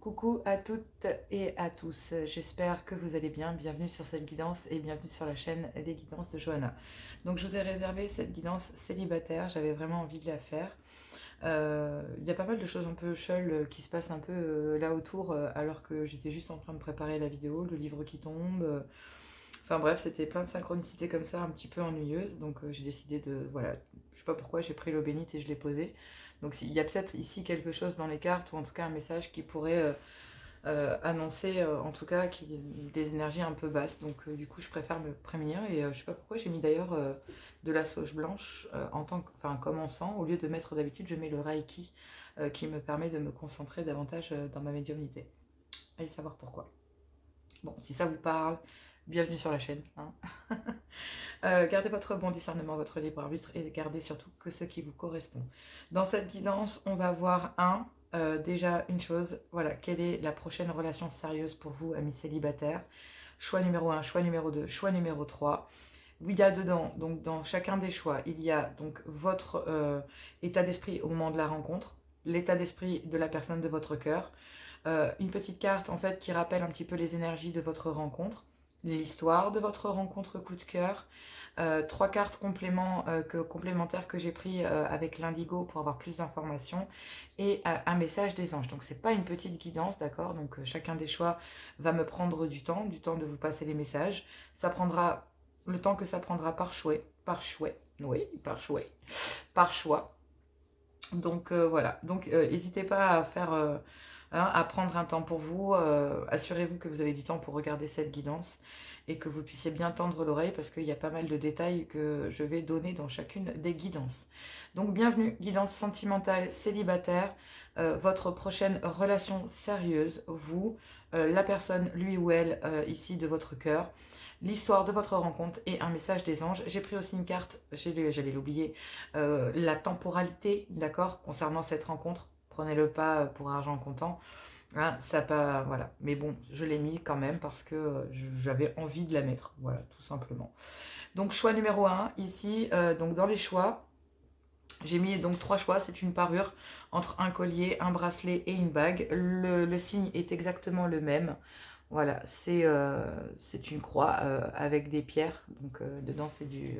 Coucou à toutes et à tous, j'espère que vous allez bien, bienvenue sur cette guidance et bienvenue sur la chaîne des guidances de Johanna. Donc je vous ai réservé cette guidance célibataire, j'avais vraiment envie de la faire. Il y a pas mal de choses un peu choules qui se passent un peu là autour alors que j'étais juste en train de préparer la vidéo, le livre qui tombe. Enfin bref, c'était plein de synchronicités comme ça, un petit peu ennuyeuses. Donc j'ai décidé de... Voilà, je sais pas pourquoi, j'ai pris l'eau bénite et je l'ai posée. Donc il y a peut-être ici quelque chose dans les cartes, ou en tout cas un message qui pourrait annoncer, en tout cas, des énergies un peu basses. Donc du coup, je préfère me prémunir. Et je sais pas pourquoi, j'ai mis d'ailleurs de la sauge blanche en tant que, enfin, comme encens. Au lieu de mettre d'habitude, je mets le Reiki qui me permet de me concentrer davantage dans ma médiumnité. Allez savoir pourquoi. Bon, si ça vous parle, bienvenue sur la chaîne. Hein. Gardez votre bon discernement, votre libre arbitre et gardez surtout que ce qui vous correspond. Dans cette guidance, on va voir déjà une chose, voilà, quelle est la prochaine relation sérieuse pour vous, amis célibataires. Choix numéro 1, choix numéro 2, choix numéro 3. Il y a dedans, donc dans chacun des choix, il y a donc votre état d'esprit au moment de la rencontre, l'état d'esprit de la personne de votre cœur, une petite carte en fait qui rappelle un petit peu les énergies de votre rencontre, l'histoire de votre rencontre coup de cœur, 3 cartes complémentaires que j'ai pris avec l'indigo pour avoir plus d'informations et un message des anges. Donc c'est pas une petite guidance, d'accord? Donc chacun des choix va me prendre du temps de vous passer les messages. Ça prendra le temps que ça prendra par choix. Donc voilà, donc n'hésitez pas à faire, à prendre un temps pour vous, assurez-vous que vous avez du temps pour regarder cette guidance et que vous puissiez bien tendre l'oreille parce qu'il y a pas mal de détails que je vais donner dans chacune des guidances. Donc bienvenue, guidance sentimentale célibataire, votre prochaine relation sérieuse, vous, la personne, lui ou elle, ici de votre cœur, l'histoire de votre rencontre et un message des anges. J'ai pris aussi une carte, j'allais l'oublier, la temporalité, d'accord, concernant cette rencontre. Prenez-le pas pour argent comptant. Hein, ça pas, voilà. Mais bon, je l'ai mis quand même parce que j'avais envie de la mettre. Voilà, tout simplement. Donc, choix numéro 1, ici, donc dans les choix, j'ai mis donc 3 choix. C'est une parure entre un collier, un bracelet et une bague. Le signe est exactement le même. Voilà, c'est une croix avec des pierres. Donc, dedans, c'est du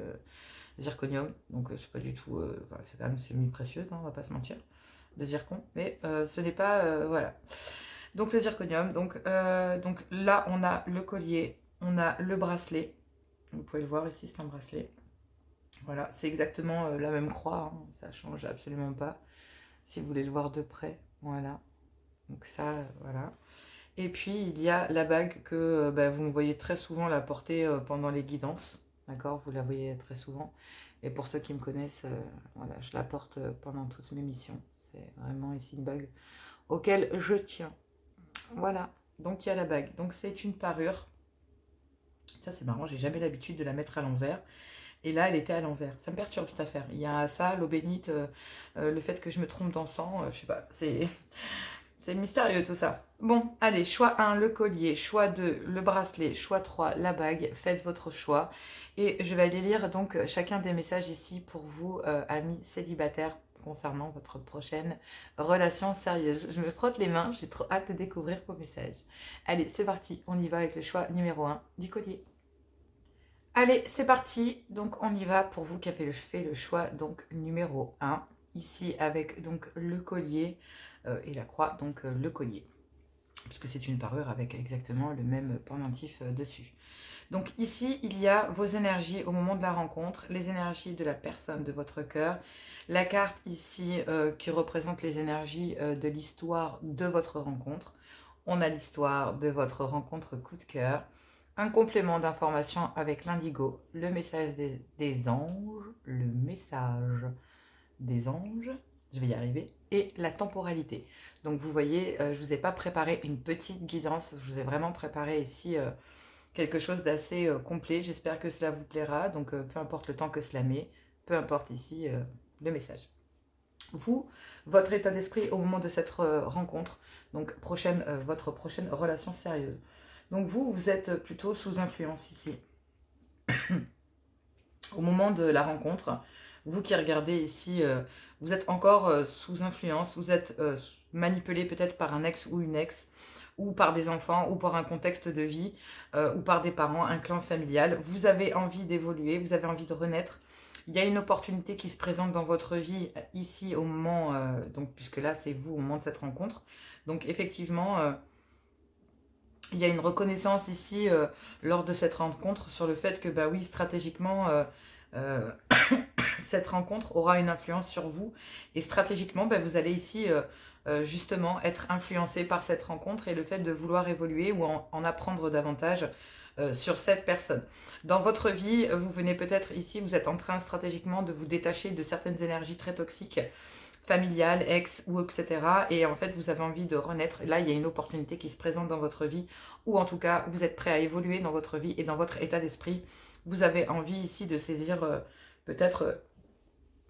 zirconium. Donc, c'est pas du tout... enfin, c'est quand même semi-précieuse, hein, on va pas se mentir. Le zircon. Mais ce n'est pas... voilà. Donc, le zirconium. Donc là, on a le collier. On a le bracelet. Vous pouvez le voir ici, c'est un bracelet. Voilà, c'est exactement la même croix. Hein, ça change absolument pas. Si vous voulez le voir de près. Voilà. Donc ça, voilà. Et puis, il y a la bague que vous me voyez très souvent la porter pendant les guidances. D'accord? Vous la voyez très souvent. Et pour ceux qui me connaissent, voilà, je la porte pendant toutes mes missions. C'est vraiment ici une bague auquel je tiens. Voilà. Donc, il y a la bague. Donc, c'est une parure. Ça, c'est marrant. J'ai jamais l'habitude de la mettre à l'envers. Et là, elle était à l'envers. Ça me perturbe cette affaire. Il y a ça, l'eau bénite, le fait que je me trompe d'encens. Je sais pas. C'est mystérieux tout ça. Bon, allez, choix 1, le collier, choix 2, le bracelet, choix 3, la bague, faites votre choix. Et je vais aller lire donc chacun des messages ici pour vous, amis célibataires, concernant votre prochaine relation sérieuse. Je me frotte les mains, j'ai trop hâte de découvrir vos messages. Allez, c'est parti, on y va avec le choix numéro 1 du collier. Allez, c'est parti, donc on y va pour vous qui avez fait le choix donc numéro 1, ici avec donc le collier. Et la croix, donc le collier, puisque c'est une parure avec exactement le même pendentif dessus. Donc ici, il y a vos énergies au moment de la rencontre, les énergies de la personne de votre cœur, la carte ici qui représente les énergies de l'histoire de votre rencontre. On a l'histoire de votre rencontre coup de cœur, un complément d'information avec l'indigo, le message des anges, le message des anges, je vais y arriver, et la temporalité. Donc vous voyez, je ne vous ai pas préparé une petite guidance, je vous ai vraiment préparé ici quelque chose d'assez complet. J'espère que cela vous plaira, donc peu importe le temps que cela met, peu importe ici le message. Vous, votre état d'esprit au moment de cette rencontre, donc votre prochaine relation sérieuse. Donc vous êtes plutôt sous influence ici. Au moment de la rencontre, vous qui regardez ici, vous êtes encore sous influence, vous êtes manipulé peut-être par un ex ou une ex, ou par des enfants, ou par un contexte de vie, ou par des parents, un clan familial. Vous avez envie d'évoluer, vous avez envie de renaître. Il y a une opportunité qui se présente dans votre vie ici au moment, donc puisque là c'est vous au moment de cette rencontre. Donc effectivement, il y a une reconnaissance ici lors de cette rencontre sur le fait que bah oui, stratégiquement, euh, cette rencontre aura une influence sur vous. Et stratégiquement, bah, vous allez ici justement être influencé par cette rencontre et le fait de vouloir évoluer ou en apprendre davantage sur cette personne. Dans votre vie, vous venez peut-être ici, vous êtes en train stratégiquement de vous détacher de certaines énergies très toxiques, familiales, ex ou etc. Et en fait, vous avez envie de renaître. Là, il y a une opportunité qui se présente dans votre vie, ou en tout cas, vous êtes prêt à évoluer dans votre vie et dans votre état d'esprit. Vous avez envie ici de saisir peut-être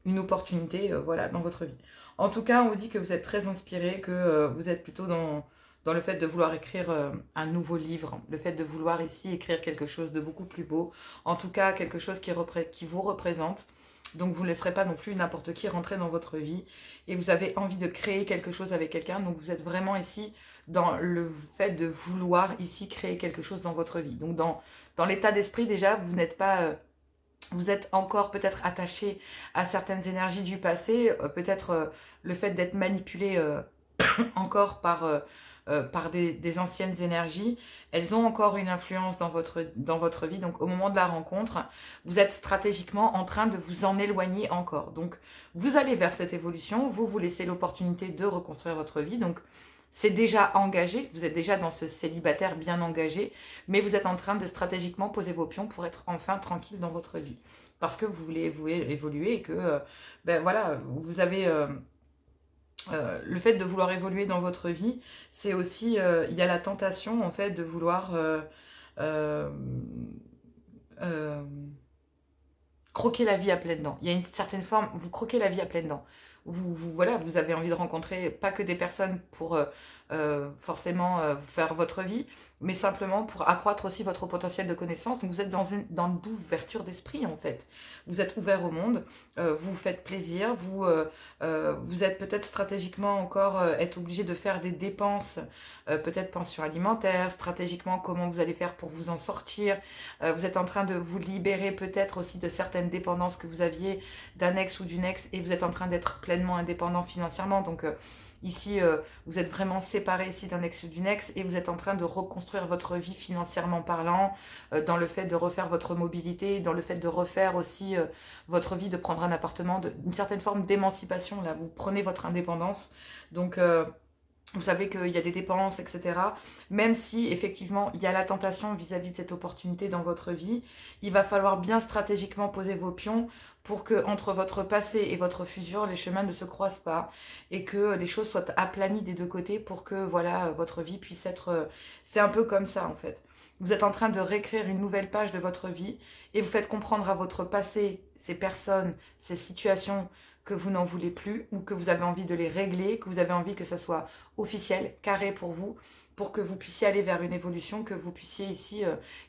une opportunité voilà, dans votre vie. En tout cas, on vous dit que vous êtes très inspiré, que vous êtes plutôt dans le fait de vouloir écrire un nouveau livre, le fait de vouloir ici écrire quelque chose de beaucoup plus beau, en tout cas quelque chose qui vous représente. Donc vous ne laisserez pas non plus n'importe qui rentrer dans votre vie et vous avez envie de créer quelque chose avec quelqu'un. Donc vous êtes vraiment ici dans le fait de vouloir ici créer quelque chose dans votre vie. Donc dans l'état d'esprit déjà, vous n'êtes pas... vous êtes encore peut-être attaché à certaines énergies du passé, peut-être le fait d'être manipulé encore par des anciennes énergies, elles ont encore une influence dans votre vie. Donc au moment de la rencontre, vous êtes stratégiquement en train de vous en éloigner encore. Donc vous allez vers cette évolution, vous laissez l'opportunité de reconstruire votre vie. Donc c'est déjà engagé, vous êtes déjà dans ce célibataire bien engagé, mais vous êtes en train de stratégiquement poser vos pions pour être enfin tranquille dans votre vie. Parce que vous voulez évoluer et que, ben voilà, vous avez... le fait de vouloir évoluer dans votre vie, c'est aussi, il y a la tentation en fait de vouloir euh, euh, croquer la vie à pleines dents. Il y a une certaine forme, vous croquez la vie à pleines dents. Voilà, vous avez envie de rencontrer pas que des personnes pour forcément faire votre vie, mais simplement pour accroître aussi votre potentiel de connaissance. Donc vous êtes dans l'ouverture d'esprit en fait. Vous êtes ouvert au monde, vous vous faites plaisir, vous êtes peut-être stratégiquement encore être obligé de faire des dépenses, peut-être pension alimentaire, stratégiquement comment vous allez faire pour vous en sortir. Vous êtes en train de vous libérer peut-être aussi de certaines dépendances que vous aviez d'un ex ou d'une ex et vous êtes en train d'être pleinement indépendant financièrement. Donc ici, vous êtes vraiment séparé ici d'un ex ou d'une ex et vous êtes en train de reconstruire votre vie financièrement parlant, dans le fait de refaire votre mobilité, dans le fait de refaire aussi votre vie, de prendre un appartement, une certaine forme d'émancipation. Là, vous prenez votre indépendance. Donc, vous savez qu'il y a des dépenses, etc. Même si, effectivement, il y a la tentation vis-à-vis de cette opportunité dans votre vie, il va falloir bien stratégiquement poser vos pions pour que, entre votre passé et votre futur, les chemins ne se croisent pas et que les choses soient aplanies des deux côtés pour que, voilà, votre vie puisse être... C'est un peu comme ça, en fait. Vous êtes en train de réécrire une nouvelle page de votre vie et vous faites comprendre à votre passé, ces personnes, ces situations, que vous n'en voulez plus ou que vous avez envie de les régler, que vous avez envie que ça soit officiel, carré pour vous, pour que vous puissiez aller vers une évolution, que vous puissiez ici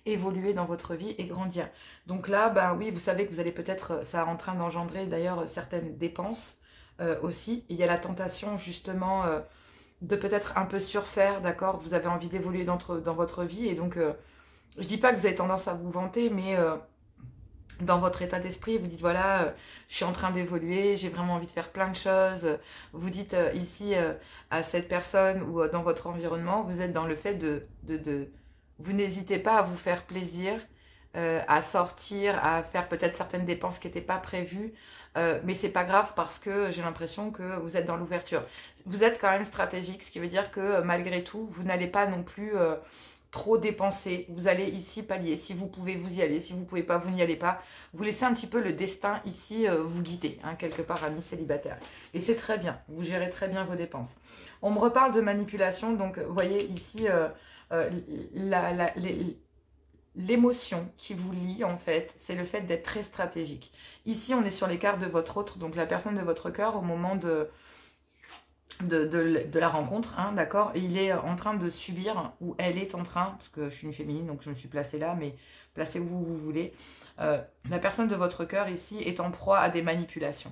évoluer dans votre vie et grandir. Donc là, ben oui, vous savez que vous allez peut-être, ça est en train d'engendrer d'ailleurs certaines dépenses aussi. Et il y a la tentation justement de peut-être un peu surfaire, d'accord? Vous avez envie d'évoluer dans votre vie et donc je dis pas que vous avez tendance à vous vanter, mais... dans votre état d'esprit, vous dites voilà, je suis en train d'évoluer, j'ai vraiment envie de faire plein de choses. Vous dites ici à cette personne ou dans votre environnement, vous êtes dans le fait vous n'hésitez pas à vous faire plaisir, à sortir, à faire peut-être certaines dépenses qui n'étaient pas prévues, mais c'est pas grave parce que j'ai l'impression que vous êtes dans l'ouverture. Vous êtes quand même stratégique, ce qui veut dire que malgré tout, vous n'allez pas non plus... trop dépenser, vous allez ici pallier, si vous pouvez vous y aller, si vous pouvez pas, vous n'y allez pas, vous laissez un petit peu le destin ici vous guider, hein, quelque part amis célibataires, et c'est très bien, vous gérez très bien vos dépenses. On me reparle de manipulation, donc vous voyez ici l'émotion qui vous lie en fait, c'est le fait d'être très stratégique. Ici on est sur les cartes de votre autre, donc la personne de votre cœur au moment de la rencontre, hein, d'accord? Et il est en train de subir, ou elle est en train, parce que je suis une féminine, donc je me suis placée là, mais placez-vous où vous voulez. La personne de votre cœur ici est en proie à des manipulations.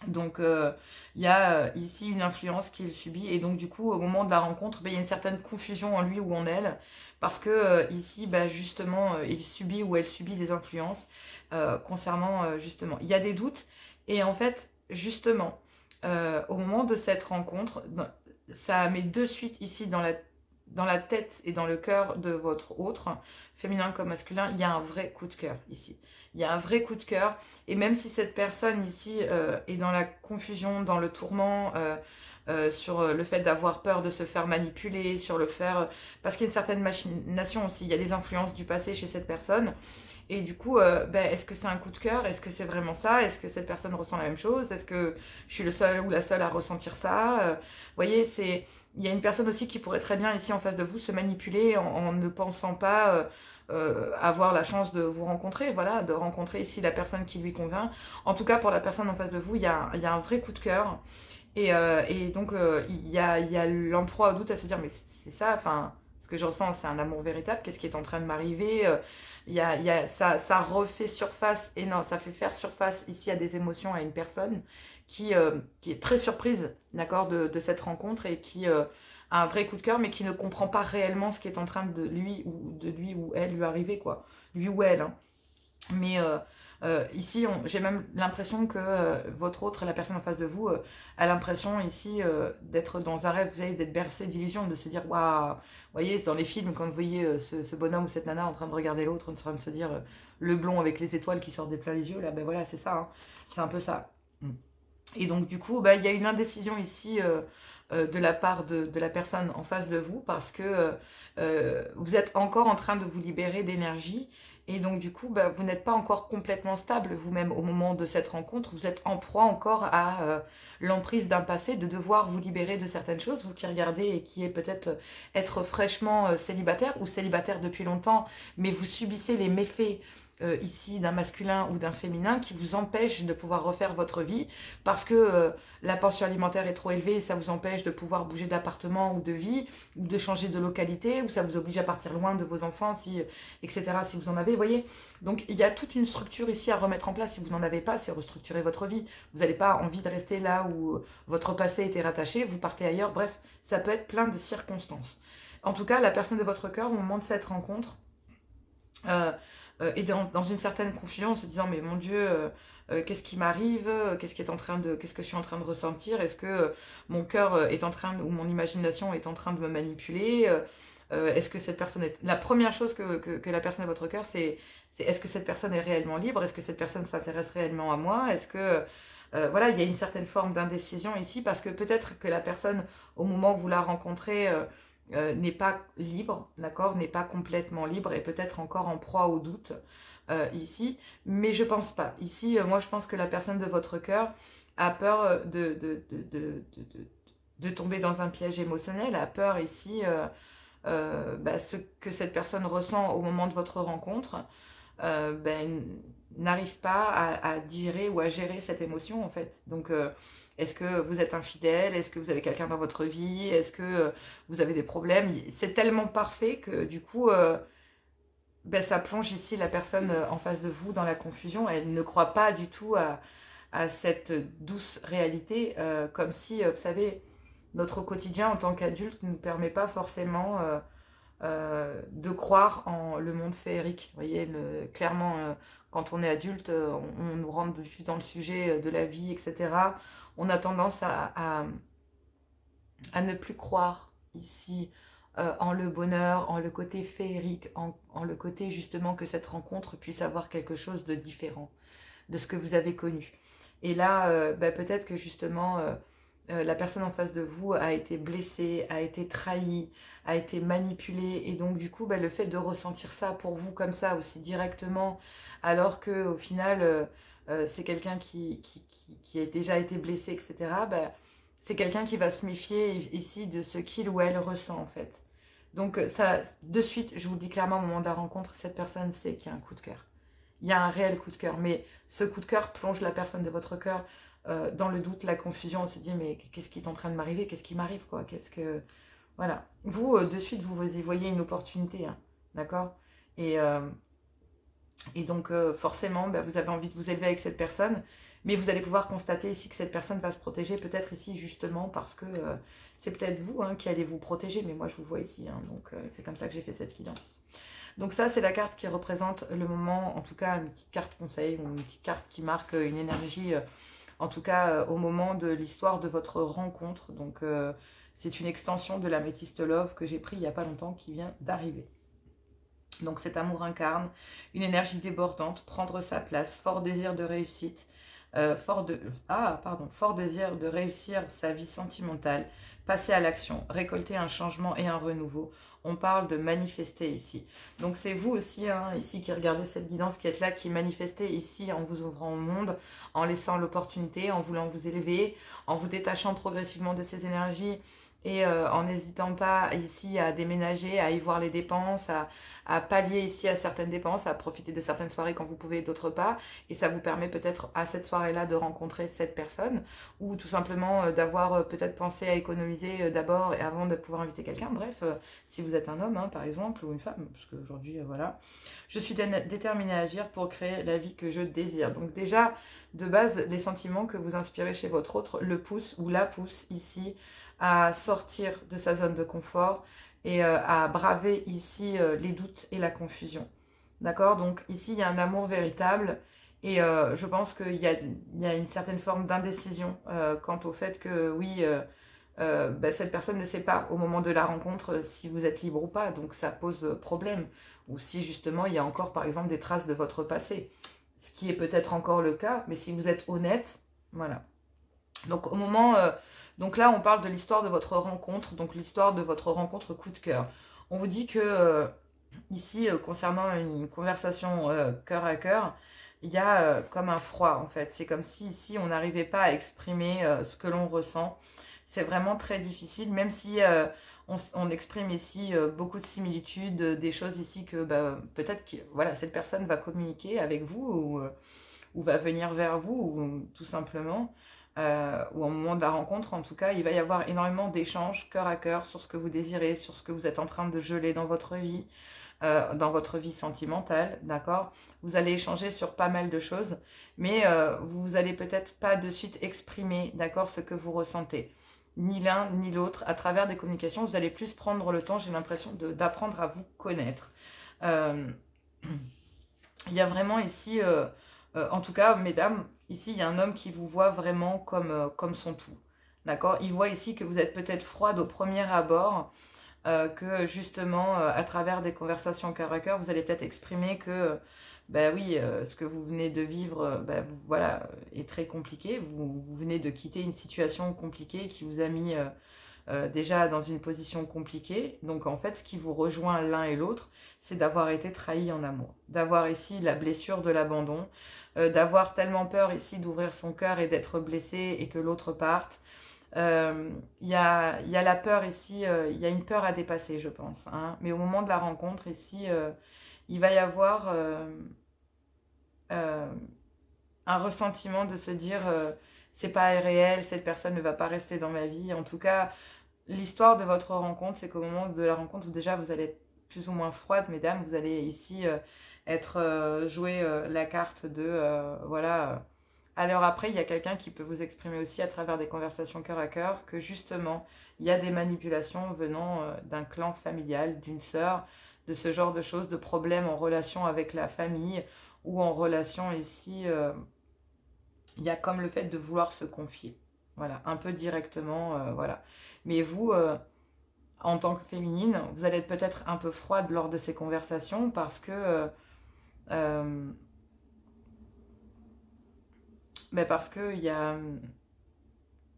Donc, il y a ici une influence qu'il subit. Et donc, du coup, au moment de la rencontre, il y a une certaine confusion en lui ou en elle. Parce que ici, justement, il subit ou elle subit des influences concernant, justement. Il y a des doutes. Et en fait, justement, au moment de cette rencontre, ça met de suite ici dans la tête et dans le cœur de votre autre, féminin comme masculin, il y a un vrai coup de cœur ici. Il y a un vrai coup de cœur. Et même si cette personne ici est dans la confusion, dans le tourment, sur le fait d'avoir peur de se faire manipuler, sur le faire... parce qu'il y a une certaine machination aussi, il y a des influences du passé chez cette personne. Et du coup, est-ce que c'est un coup de cœur? Est-ce que c'est vraiment ça? Est-ce que cette personne ressent la même chose? Est-ce que je suis le seul ou la seule à ressentir ça? Vous voyez, il y a une personne aussi qui pourrait très bien ici en face de vous se manipuler en ne pensant pas avoir la chance de vous rencontrer, voilà, de rencontrer ici la personne qui lui convient. En tout cas, pour la personne en face de vous, il y a un vrai coup de cœur. Et donc, il y a l'emploi au doute à se dire, mais c'est ça, enfin, ce que je ressens, c'est un amour véritable, qu'est-ce qui est en train de m'arriver? Ça refait surface, et non, ça fait faire surface ici à des émotions à une personne qui est très surprise, d'accord, de cette rencontre et qui a un vrai coup de cœur, mais qui ne comprend pas réellement ce qui est en train de lui ou elle lui arriver, quoi. Lui ou elle, hein. Mais ici, j'ai même l'impression que votre autre, la personne en face de vous, a l'impression ici d'être dans un rêve, vous savez, d'être bercé d'illusions, de se dire, waouh, vous voyez, c'est dans les films, quand vous voyez ce bonhomme ou cette nana en train de regarder l'autre, en train de se dire, le blond avec les étoiles qui sortent des pleins les yeux, là, ben voilà, c'est ça, hein. C'est un peu ça. Et donc, du coup, il y a une indécision ici de la part de la personne en face de vous parce que vous êtes encore en train de vous libérer d'énergie. Et donc, du coup, vous n'êtes pas encore complètement stable vous-même au moment de cette rencontre. Vous êtes en proie encore à l'emprise d'un passé, de devoir vous libérer de certaines choses. Vous qui regardez et qui est peut-être être fraîchement célibataire ou célibataire depuis longtemps, mais vous subissez les méfaits ici d'un masculin ou d'un féminin qui vous empêche de pouvoir refaire votre vie parce que la pension alimentaire est trop élevée et ça vous empêche de pouvoir bouger d'appartement ou de vie ou de changer de localité ou ça vous oblige à partir loin de vos enfants etc. si vous en avez, vous voyez. Donc il y a toute une structure ici à remettre en place. Si vous n'en avez pas, c'est restructurer votre vie. Vous n'avez pas envie de rester là où votre passé était rattaché, vous partez ailleurs, bref, ça peut être plein de circonstances. En tout cas, la personne de votre cœur au moment de cette rencontre et dans une certaine confusion en se disant mais mon Dieu, qu'est-ce qui m'arrive, qu'est-ce que je suis en train de ressentir, est-ce que mon cœur est en train ou mon imagination est en train de me manipuler, est-ce que cette personne est... La première chose que la personne de votre cœur, c'est est-ce que cette personne est réellement libre, est-ce que cette personne s'intéresse réellement à moi, est-ce que voilà, il y a une certaine forme d'indécision ici parce que peut-être que la personne au moment où vous la rencontrez n'est pas libre, d'accord, n'est pas complètement libre et peut-être encore en proie au doute ici, mais je pense pas. Ici, moi je pense que la personne de votre cœur a peur de tomber dans un piège émotionnel, a peur ici ce que cette personne ressent au moment de votre rencontre, n'arrive pas à digérer ou à gérer cette émotion en fait. Donc est-ce que vous êtes infidèle? Est-ce que vous avez quelqu'un dans votre vie? Est-ce que vous avez des problèmes? C'est tellement parfait que du coup, ça plonge ici la personne en face de vous dans la confusion. Elle ne croit pas du tout à cette douce réalité, comme si, vous savez, notre quotidien en tant qu'adulte ne nous permet pas forcément de croire en le monde féerique. Vous voyez, clairement, quand on est adulte, on nous rentre dans le sujet de la vie, etc. On a tendance à ne plus croire ici en le bonheur, en le côté féerique, en le côté justement que cette rencontre puisse avoir quelque chose de différent de ce que vous avez connu. Et là, peut-être que justement, la personne en face de vous a été blessée, a été trahie, a été manipulée. Et donc, du coup, le fait de ressentir ça pour vous comme ça, aussi directement, alors qu'au final, c'est quelqu'un qui a déjà été blessé, etc., c'est quelqu'un qui va se méfier ici de ce qu'il ou elle ressent, en fait. Donc, ça, de suite, je vous le dis clairement, au moment de la rencontre, cette personne sait qu'il y a un coup de cœur. Il y a un réel coup de cœur, mais ce coup de cœur plonge la personne de votre cœur dans le doute, la confusion, on se dit mais qu'est-ce qui est en train de m'arriver? Qu'est-ce qui m'arrive quoi? Qu'est-ce que... Voilà. Vous, de suite, vous y voyez une opportunité, hein, d'accord? Et donc, forcément, bah, vous avez envie de vous élever avec cette personne, mais vous allez pouvoir constater ici que cette personne va se protéger, peut-être ici, justement, parce que c'est peut-être vous hein, qui allez vous protéger, mais moi, je vous vois ici, hein, donc c'est comme ça que j'ai fait cette guidance. Donc ça, c'est la carte qui représente le moment, en tout cas, une petite carte conseil, ou une petite carte qui marque une énergie, en tout cas, au moment de l'histoire de votre rencontre. Donc, c'est une extension de l'Améthyste Love que j'ai pris il n'y a pas longtemps, qui vient d'arriver. Donc cet amour incarne une énergie débordante, prendre sa place, fort désir de réussite, fort désir de réussir sa vie sentimentale, passer à l'action, récolter un changement et un renouveau. On parle de manifester ici. Donc c'est vous aussi, hein, ici, qui regardez cette guidance, qui êtes là, qui manifestez ici en vous ouvrant au monde, en laissant l'opportunité, en voulant vous élever, en vous détachant progressivement de ces énergies et en n'hésitant pas ici à déménager, à y voir les dépenses, à pallier ici à certaines dépenses, à profiter de certaines soirées quand vous pouvez, d'autres pas. Et ça vous permet peut-être à cette soirée-là de rencontrer cette personne ou tout simplement d'avoir peut-être pensé à économiser d'abord et avant de pouvoir inviter quelqu'un. Bref, si vous êtes un homme hein, par exemple ou une femme, parce qu'aujourd'hui, voilà. Je suis déterminée à agir pour créer la vie que je désire. Donc déjà, de base, les sentiments que vous inspirez chez votre autre le poussent ou la poussent ici à sortir de sa zone de confort et à braver ici les doutes et la confusion. D'accord? Donc ici, il y a un amour véritable et je pense qu'il y a une certaine forme d'indécision quant au fait que oui, bah, cette personne ne sait pas au moment de la rencontre si vous êtes libre ou pas, donc ça pose problème. Ou si justement, il y a encore par exemple des traces de votre passé, ce qui est peut-être encore le cas, mais si vous êtes honnête, voilà. Donc au moment... donc là, on parle de l'histoire de votre rencontre, donc l'histoire de votre rencontre coup de cœur. On vous dit que ici, concernant une conversation cœur à cœur, il y a comme un froid en fait. C'est comme si ici, on n'arrivait pas à exprimer ce que l'on ressent. C'est vraiment très difficile, même si on exprime ici beaucoup de similitudes, des choses ici que bah, peut-être que voilà, cette personne va communiquer avec vous ou va venir vers vous, ou tout simplement. Ou au moment de la rencontre, en tout cas, il va y avoir énormément d'échanges cœur à cœur sur ce que vous désirez, sur ce que vous êtes en train de geler dans votre vie sentimentale, d'accord? Vous allez échanger sur pas mal de choses, mais vous allez peut-être pas de suite exprimer, d'accord, ce que vous ressentez. Ni l'un ni l'autre, à travers des communications, vous allez plus prendre le temps, j'ai l'impression, d'apprendre à vous connaître. Il y a vraiment ici... en tout cas, mesdames, ici, il y a un homme qui vous voit vraiment comme son tout. D'accord? Il voit ici que vous êtes peut-être froide au premier abord, que justement, à travers des conversations cœur à cœur, vous allez peut-être exprimer que, ben oui, ce que vous venez de vivre, voilà, est très compliqué. Vous venez de quitter une situation compliquée qui vous a mis déjà dans une position compliquée. Donc en fait, ce qui vous rejoint l'un et l'autre, c'est d'avoir été trahi en amour. D'avoir ici la blessure de l'abandon, d'avoir tellement peur ici d'ouvrir son cœur et d'être blessé et que l'autre parte. Il y a la peur ici, il y a une peur à dépasser, je pense. Hein. Mais au moment de la rencontre ici, il va y avoir un ressentiment de se dire c'est pas réel, cette personne ne va pas rester dans ma vie. En tout cas, l'histoire de votre rencontre, c'est qu'au moment de la rencontre, déjà vous allez être plus ou moins froide, mesdames, vous allez ici jouer la carte de voilà. Alors après, il y a quelqu'un qui peut vous exprimer aussi à travers des conversations cœur à cœur que justement, il y a des manipulations venant d'un clan familial, d'une sœur, de ce genre de choses, de problèmes en relation avec la famille ou en relation ici, il y a comme le fait de vouloir se confier. Voilà, un peu directement, voilà. Mais vous, en tant que féminine, vous allez être peut-être un peu froide lors de ces conversations parce que... parce qu'il y a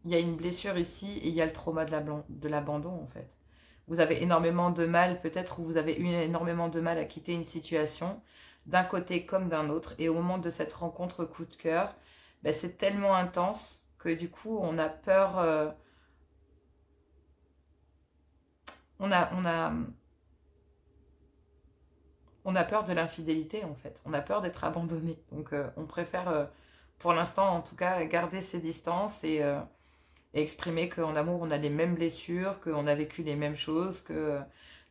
une blessure ici et il y a le trauma de l'abandon en fait. Vous avez énormément de mal, peut-être, ou vous avez eu énormément de mal à quitter une situation, d'un côté comme d'un autre. Et au moment de cette rencontre coup de cœur, c'est tellement intense que du coup, on a peur... on a peur de l'infidélité en fait. On a peur d'être abandonné. Donc, on préfère pour l'instant, en tout cas, garder ses distances et exprimer qu'en amour, on a les mêmes blessures, qu'on a vécu les mêmes choses.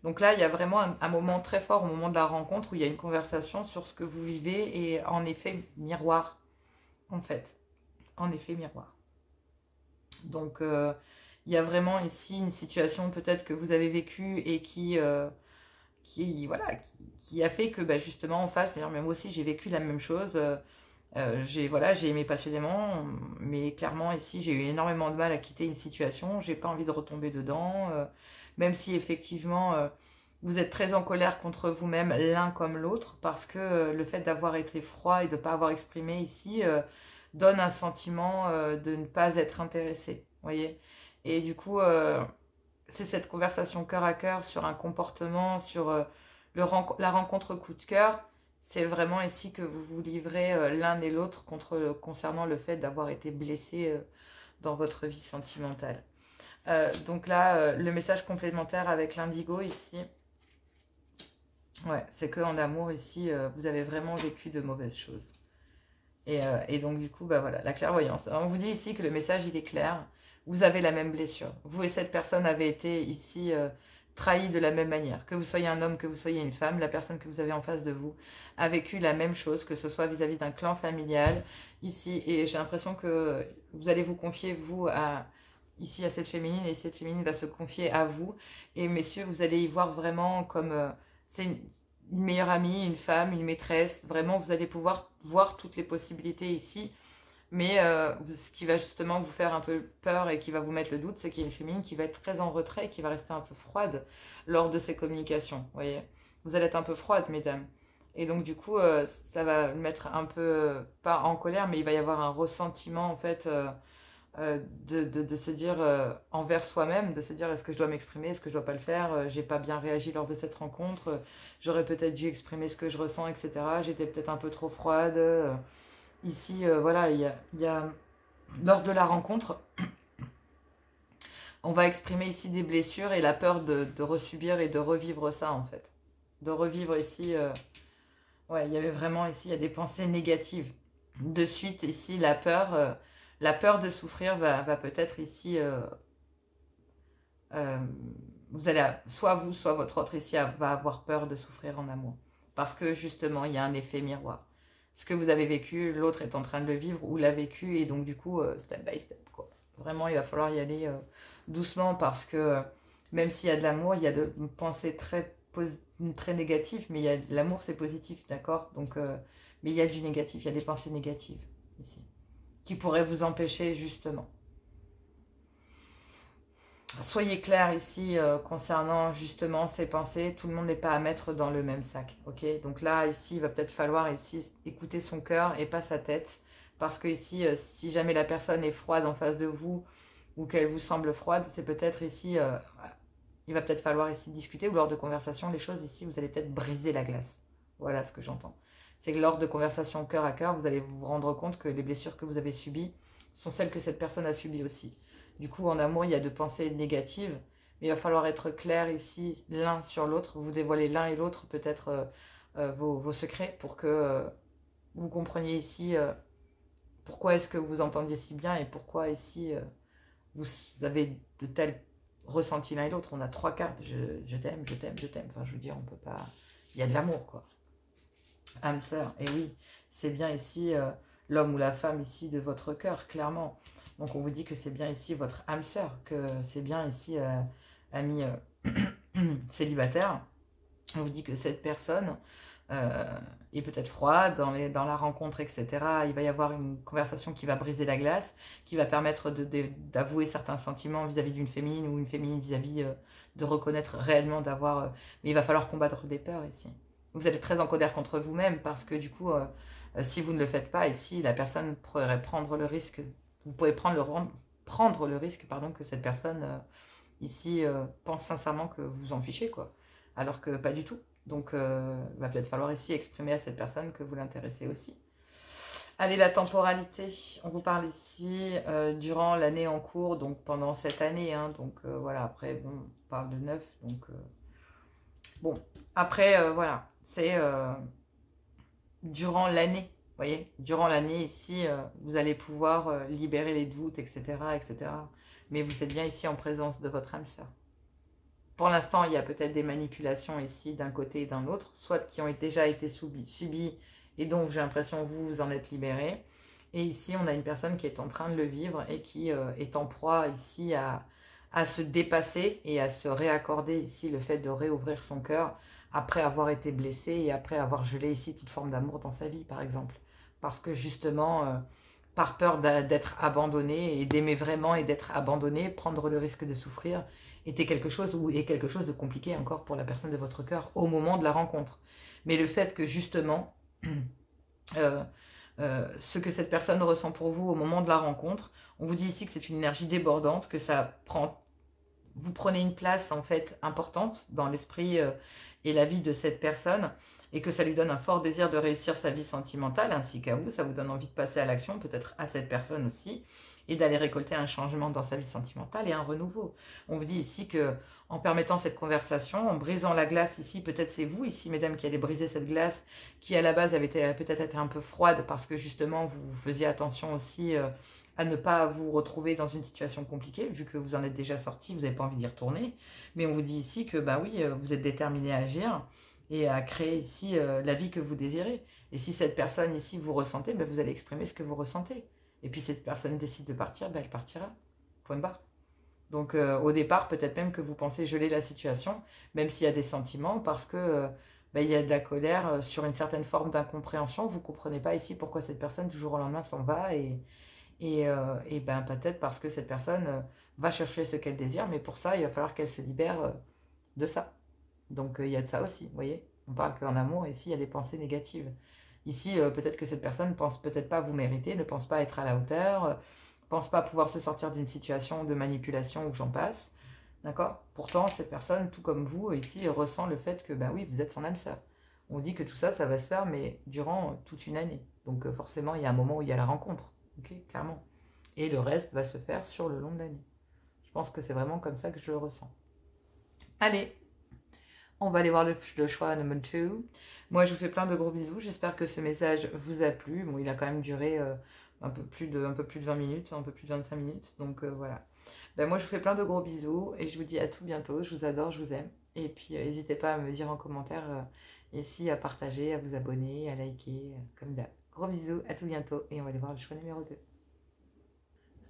Donc là, il y a vraiment un moment très fort au moment de la rencontre où il y a une conversation sur ce que vous vivez et en effet miroir, en fait. En effet miroir. Donc, il y a vraiment ici une situation peut-être que vous avez vécue et voilà, qui a fait que bah, justement en face, d'ailleurs, mais moi aussi j'ai vécu la même chose. Voilà, j'ai aimé passionnément, mais clairement ici j'ai eu énormément de mal à quitter une situation. J'ai pas envie de retomber dedans, même si effectivement vous êtes très en colère contre vous-même l'un comme l'autre, parce que le fait d'avoir été froid et de ne pas avoir exprimé ici donne un sentiment de ne pas être intéressé, voyez. Et du coup, c'est cette conversation cœur à cœur sur un comportement, sur la rencontre coup de cœur. C'est vraiment ici que vous vous livrez l'un et l'autre concernant le fait d'avoir été blessé dans votre vie sentimentale. Donc là, le message complémentaire avec l'indigo ici, ouais, c'est qu'en amour ici, vous avez vraiment vécu de mauvaises choses. Et donc du coup, bah voilà, la clairvoyance. Alors, on vous dit ici que le message, il est clair. Vous avez la même blessure. Vous et cette personne avez été ici trahis de la même manière. Que vous soyez un homme, que vous soyez une femme, la personne que vous avez en face de vous a vécu la même chose, que ce soit vis-à-vis d'un clan familial, ici. Et j'ai l'impression que vous allez vous confier, vous, ici à cette féminine, et cette féminine va se confier à vous. Et messieurs, vous allez y voir vraiment comme... c'est une meilleure amie, une femme, une maîtresse. Vraiment, vous allez pouvoir voir toutes les possibilités ici. Mais ce qui va justement vous faire un peu peur et qui va vous mettre le doute, c'est qu'il y a une féminine qui va être très en retrait et qui va rester un peu froide lors de ces communications. Vous voyez, vous allez être un peu froide, mesdames. Et donc, du coup, ça va le mettre un peu, pas en colère, mais il va y avoir un ressentiment, en fait, de se dire envers soi-même, de se dire est-ce que je dois m'exprimer, est-ce que je dois pas le faire, j'ai pas bien réagi lors de cette rencontre, j'aurais peut-être dû exprimer ce que je ressens, etc. J'étais peut-être un peu trop froide. Ici, voilà, il y a, lors de la rencontre, on va exprimer ici des blessures et la peur de resubir et de revivre ça, en fait. De revivre ici, ouais, il y avait vraiment ici, il y a des pensées négatives. De suite, ici, la peur de souffrir va peut-être ici, vous allez, soit vous, soit votre autre ici va avoir peur de souffrir en amour. Parce que justement, il y a un effet miroir. Ce que vous avez vécu, l'autre est en train de le vivre ou l'a vécu, et donc du coup, step by step, quoi. Vraiment, il va falloir y aller doucement parce que même s'il y a de l'amour, il y a de pensées très négatives, mais l'amour c'est positif, d'accord. Donc, mais il y a du négatif, il y a des pensées négatives ici qui pourraient vous empêcher justement. Soyez clair ici concernant justement ces pensées. Tout le monde n'est pas à mettre dans le même sac, ok. Donc là, ici, il va peut-être falloir ici écouter son cœur et pas sa tête. Parce que ici, si jamais la personne est froide en face de vous ou qu'elle vous semble froide, c'est peut-être ici, il va peut-être falloir ici discuter ou lors de conversation, les choses ici, vous allez peut-être briser la glace. Voilà ce que j'entends. C'est que lors de conversations cœur à cœur, vous allez vous rendre compte que les blessures que vous avez subies sont celles que cette personne a subies aussi. Du coup, en amour, il y a de pensées négatives, mais il va falloir être clair ici, l'un sur l'autre, vous dévoiler l'un et l'autre peut-être vos secrets pour que vous compreniez ici pourquoi est-ce que vous entendiez si bien et pourquoi ici vous avez de tels ressentis l'un et l'autre. On a trois cartes, je t'aime, je t'aime, je t'aime. Enfin, je veux dire, on peut pas... Il y a de l'amour, quoi. Âme sœur, et oui, c'est bien ici l'homme ou la femme ici de votre cœur, clairement. Donc on vous dit que c'est bien ici votre âme sœur, que c'est bien ici ami célibataire. On vous dit que cette personne est peut-être froide dans la rencontre, etc. Il va y avoir une conversation qui va briser la glace, qui va permettre d'avouer certains sentiments vis-à-vis d'une féminine ou une féminine vis-à-vis de reconnaître réellement d'avoir... mais il va falloir combattre des peurs ici. Vous allez très en colère contre vous-même parce que du coup, si vous ne le faites pas ici, la personne pourrait prendre le risque, vous pouvez prendre le risque pardon, que cette personne ici pense sincèrement que vous en fichez, quoi. Alors que pas du tout. Donc, il va peut-être falloir ici exprimer à cette personne que vous l'intéressez aussi. Allez, la temporalité. On vous parle ici durant l'année en cours, donc pendant cette année. Hein, donc, voilà, après, bon, on parle de 9. Donc, bon, après, voilà, c'est durant l'année voyez, durant l'année, ici, vous allez pouvoir libérer les doutes, etc., etc. Mais vous êtes bien ici en présence de votre âme sœur. Pour l'instant, il y a peut-être des manipulations ici d'un côté et d'un autre, soit qui ont déjà été subies et dont j'ai l'impression vous vous en êtes libéré. Et ici, on a une personne qui est en train de le vivre et qui est en proie ici à se dépasser et à se réaccorder ici le fait de réouvrir son cœur après avoir été blessé et après avoir gelé ici toute forme d'amour dans sa vie, par exemple. Parce que justement, par peur d'être abandonné et d'aimer vraiment et d'être abandonné, prendre le risque de souffrir, était quelque chose ou est quelque chose de compliqué encore pour la personne de votre cœur au moment de la rencontre. Mais le fait que justement, ce que cette personne ressent pour vous au moment de la rencontre, on vous dit ici que c'est une énergie débordante, que ça prend, vous prenez une place en fait importante dans l'esprit et la vie de cette personne, et que ça lui donne un fort désir de réussir sa vie sentimentale, ainsi qu'à vous, ça vous donne envie de passer à l'action, peut-être à cette personne aussi, et d'aller récolter un changement dans sa vie sentimentale et un renouveau. On vous dit ici que en permettant cette conversation, en brisant la glace ici, peut-être c'est vous ici, mesdames, qui allez briser cette glace, qui à la base avait peut-être été un peu froide, parce que justement, vous faisiez attention aussi à ne pas vous retrouver dans une situation compliquée, vu que vous en êtes déjà sorti, vous n'avez pas envie d'y retourner. Mais on vous dit ici que, bah oui, vous êtes déterminé à agir et à créer ici la vie que vous désirez. Et si cette personne ici vous ressentez, bah, vous allez exprimer ce que vous ressentez. Et puis cette personne décide de partir, bah, elle partira. Point barre. Donc au départ, peut-être même que vous pensez geler la situation, même s'il y a des sentiments, parce que bah, il y a de la colère sur une certaine forme d'incompréhension. Vous ne comprenez pas ici pourquoi cette personne, du jour au lendemain, s'en va et ben, peut-être parce que cette personne va chercher ce qu'elle désire, mais pour ça, il va falloir qu'elle se libère de ça. Donc il y a de ça aussi, vous voyez. On parle qu'en amour, ici, il y a des pensées négatives. Ici, peut-être que cette personne ne pense peut-être pas vous mériter, ne pense pas être à la hauteur, pense pas pouvoir se sortir d'une situation de manipulation ou j'en passe. D'accord. Pourtant, cette personne, tout comme vous, ici, ressent le fait que, ben oui, vous êtes son âme sœur. On dit que tout ça, ça va se faire, mais durant toute une année. Donc forcément, il y a un moment où il y a la rencontre. Ok, clairement. Et le reste va se faire sur le long de l'année. Je pense que c'est vraiment comme ça que je le ressens. Allez, on va aller voir le choix numéro 2. Moi, je vous fais plein de gros bisous. J'espère que ce message vous a plu. Bon, il a quand même duré un peu plus de 20 minutes, un peu plus de 25 minutes. Donc voilà. Ben, moi, je vous fais plein de gros bisous et je vous dis à tout bientôt. Je vous adore, je vous aime. Et puis, n'hésitez pas à me dire en commentaire ici, à partager, à vous abonner, à liker, comme d'hab. Gros bisous, à tout bientôt et on va aller voir le choix numéro 2.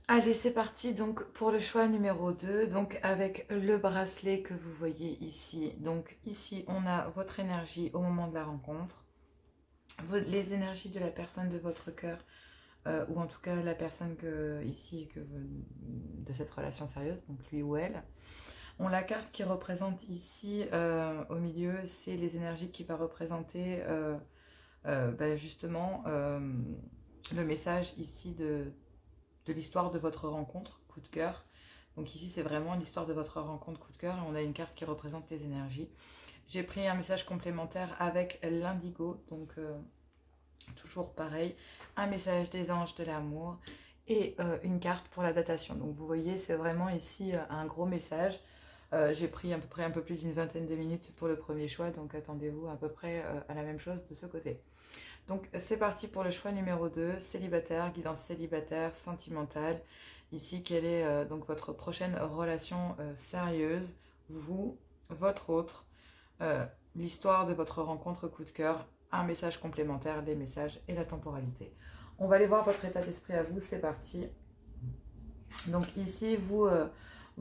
Allez, c'est parti donc pour le choix numéro 2, donc avec le bracelet que vous voyez ici. Donc ici, on a votre énergie au moment de la rencontre, les énergies de la personne de votre cœur, ou en tout cas la personne de cette relation sérieuse, donc lui ou elle. On la carte qui représente ici, au milieu, c'est les énergies qui va représenter justement le message ici de l'histoire de votre rencontre, coup de cœur. Donc ici, c'est vraiment l'histoire de votre rencontre, coup de cœur. On a une carte qui représente les énergies. J'ai pris un message complémentaire avec l'indigo. Donc, toujours pareil, un message des anges de l'amour et une carte pour la datation. Donc, vous voyez, c'est vraiment ici un gros message. J'ai pris à peu près un peu plus d'une vingtaine de minutes pour le premier choix. Donc, attendez-vous à peu près à la même chose de ce côté. Donc c'est parti pour le choix numéro 2, célibataire, guidance célibataire, sentimentale. Ici, quelle est donc votre prochaine relation sérieuse, vous, votre autre, l'histoire de votre rencontre coup de cœur, un message complémentaire, les messages et la temporalité. On va aller voir votre état d'esprit à vous, c'est parti. Donc ici, vous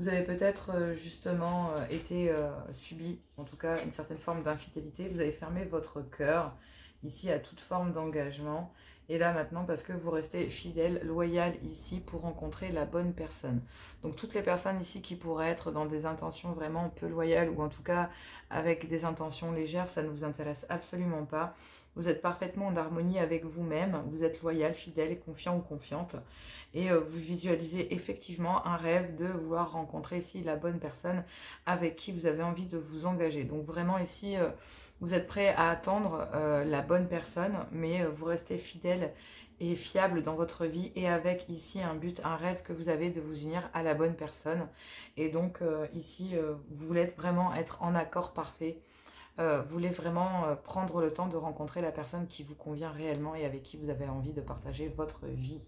avez peut-être justement été subi, en tout cas une certaine forme d'infidélité, vous avez fermé votre cœur ici à toute forme d'engagement. Et là maintenant, parce que vous restez fidèle, loyal ici pour rencontrer la bonne personne. Donc toutes les personnes ici qui pourraient être dans des intentions vraiment peu loyales ou en tout cas avec des intentions légères, ça ne vous intéresse absolument pas. Vous êtes parfaitement en harmonie avec vous-même, vous êtes loyal, fidèle et confiant ou confiante. Et vous visualisez effectivement un rêve de vouloir rencontrer ici la bonne personne avec qui vous avez envie de vous engager. Donc vraiment ici... vous êtes prêt à attendre la bonne personne, mais vous restez fidèle et fiable dans votre vie et avec ici un but, un rêve que vous avez de vous unir à la bonne personne. Et donc ici, vous voulez vraiment être en accord parfait voulez vraiment prendre le temps de rencontrer la personne qui vous convient réellement et avec qui vous avez envie de partager votre vie.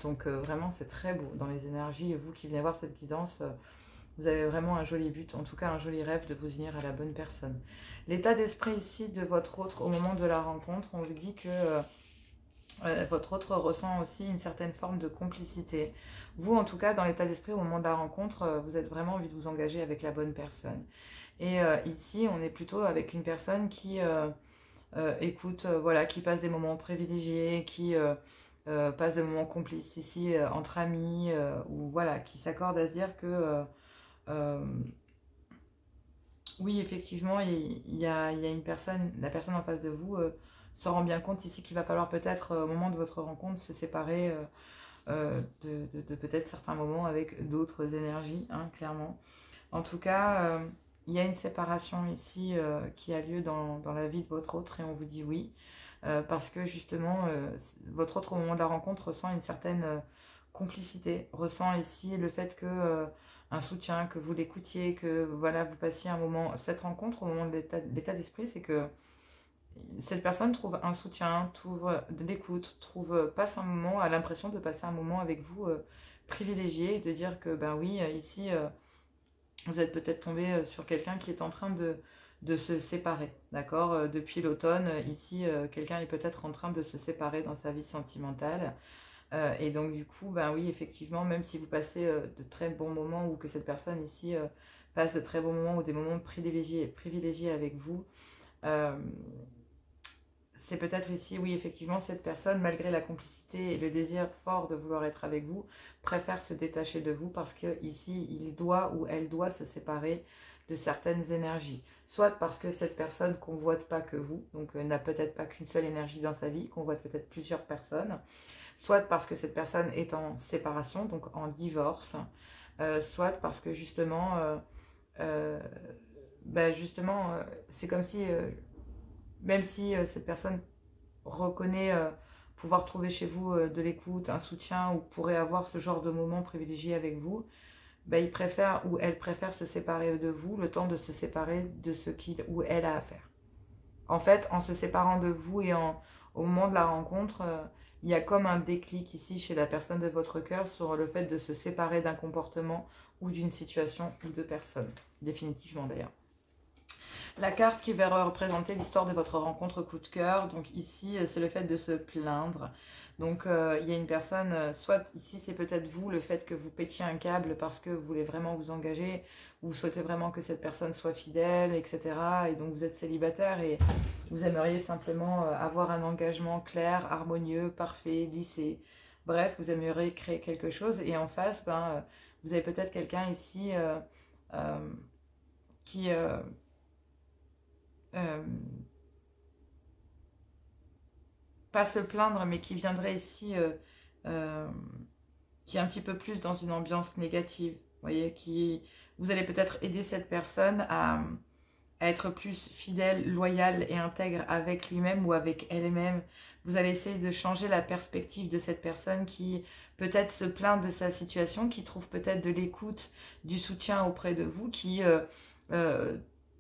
Donc vraiment, c'est très beau dans les énergies. Et vous qui venez voir cette guidance, vous avez vraiment un joli but, en tout cas un joli rêve de vous unir à la bonne personne. L'état d'esprit ici de votre autre au moment de la rencontre, on vous dit que votre autre ressent aussi une certaine forme de complicité. Vous, en tout cas, dans l'état d'esprit au moment de la rencontre, vous avez vraiment envie de vous engager avec la bonne personne. Et ici, on est plutôt avec une personne qui écoute, voilà, qui passe des moments privilégiés, qui passe des moments complices ici entre amis, ou voilà, qui s'accorde à se dire que oui, effectivement, il y a une personne, la personne en face de vous s'en rend bien compte ici qu'il va falloir peut-être au moment de votre rencontre se séparer de peut-être certains moments avec d'autres énergies, hein, clairement. En tout cas, il y a une séparation ici qui a lieu dans la vie de votre autre et on vous dit oui, parce que justement, votre autre au moment de la rencontre ressent une certaine complicité, ressent ici le fait que un soutien, que vous l'écoutiez, que voilà, vous passiez un moment, cette rencontre au moment de l'état d'esprit, c'est que cette personne trouve un soutien, trouve de l'écoute, passe un moment, a l'impression de passer un moment avec vous privilégié, de dire que ben oui, ici, vous êtes peut-être tombé sur quelqu'un qui est en train de se séparer, d'accord. Depuis l'automne, ici, quelqu'un est peut-être en train de se séparer dans sa vie sentimentale. Et donc du coup, ben oui, effectivement, même si vous passez de très bons moments ou que cette personne ici passe de très bons moments ou des moments privilégiés avec vous, euh, c'est peut-être ici, oui, effectivement, cette personne, malgré la complicité et le désir fort de vouloir être avec vous, préfère se détacher de vous parce que ici, il doit ou elle doit se séparer de certaines énergies. Soit parce que cette personne convoite pas que vous, donc n'a peut-être pas qu'une seule énergie dans sa vie, convoite peut-être plusieurs personnes. Soit parce que cette personne est en séparation, donc en divorce. Soit parce que justement, c'est comme si même si cette personne reconnaît pouvoir trouver chez vous de l'écoute, un soutien ou pourrait avoir ce genre de moment privilégié avec vous, ben, il préfère ou elle préfère se séparer de vous le temps de se séparer de ce qu'il ou elle a à faire. En fait, en se séparant de vous et au moment de la rencontre, il y a comme un déclic ici chez la personne de votre cœur sur le fait de se séparer d'un comportement ou d'une situation ou de personne. Définitivement d'ailleurs. La carte qui va représenter l'histoire de votre rencontre coup de cœur. Donc ici, c'est le fait de se plaindre. Donc il y a une personne, soit ici c'est peut-être vous, le fait que vous pétiez un câble parce que vous voulez vraiment vous engager, vous souhaitez vraiment que cette personne soit fidèle, etc. Et donc vous êtes célibataire et vous aimeriez simplement avoir un engagement clair, harmonieux, parfait, lissé. Bref, vous aimeriez créer quelque chose et en face, ben, vous avez peut-être quelqu'un ici qui... pas se plaindre, mais qui viendrait ici, euh, qui est un petit peu plus dans une ambiance négative. Vous voyez, vous allez peut-être aider cette personne à être plus fidèle, loyal et intègre avec lui-même ou avec elle-même. Vous allez essayer de changer la perspective de cette personne qui peut-être se plaint de sa situation, qui trouve peut-être de l'écoute, du soutien auprès de vous, qui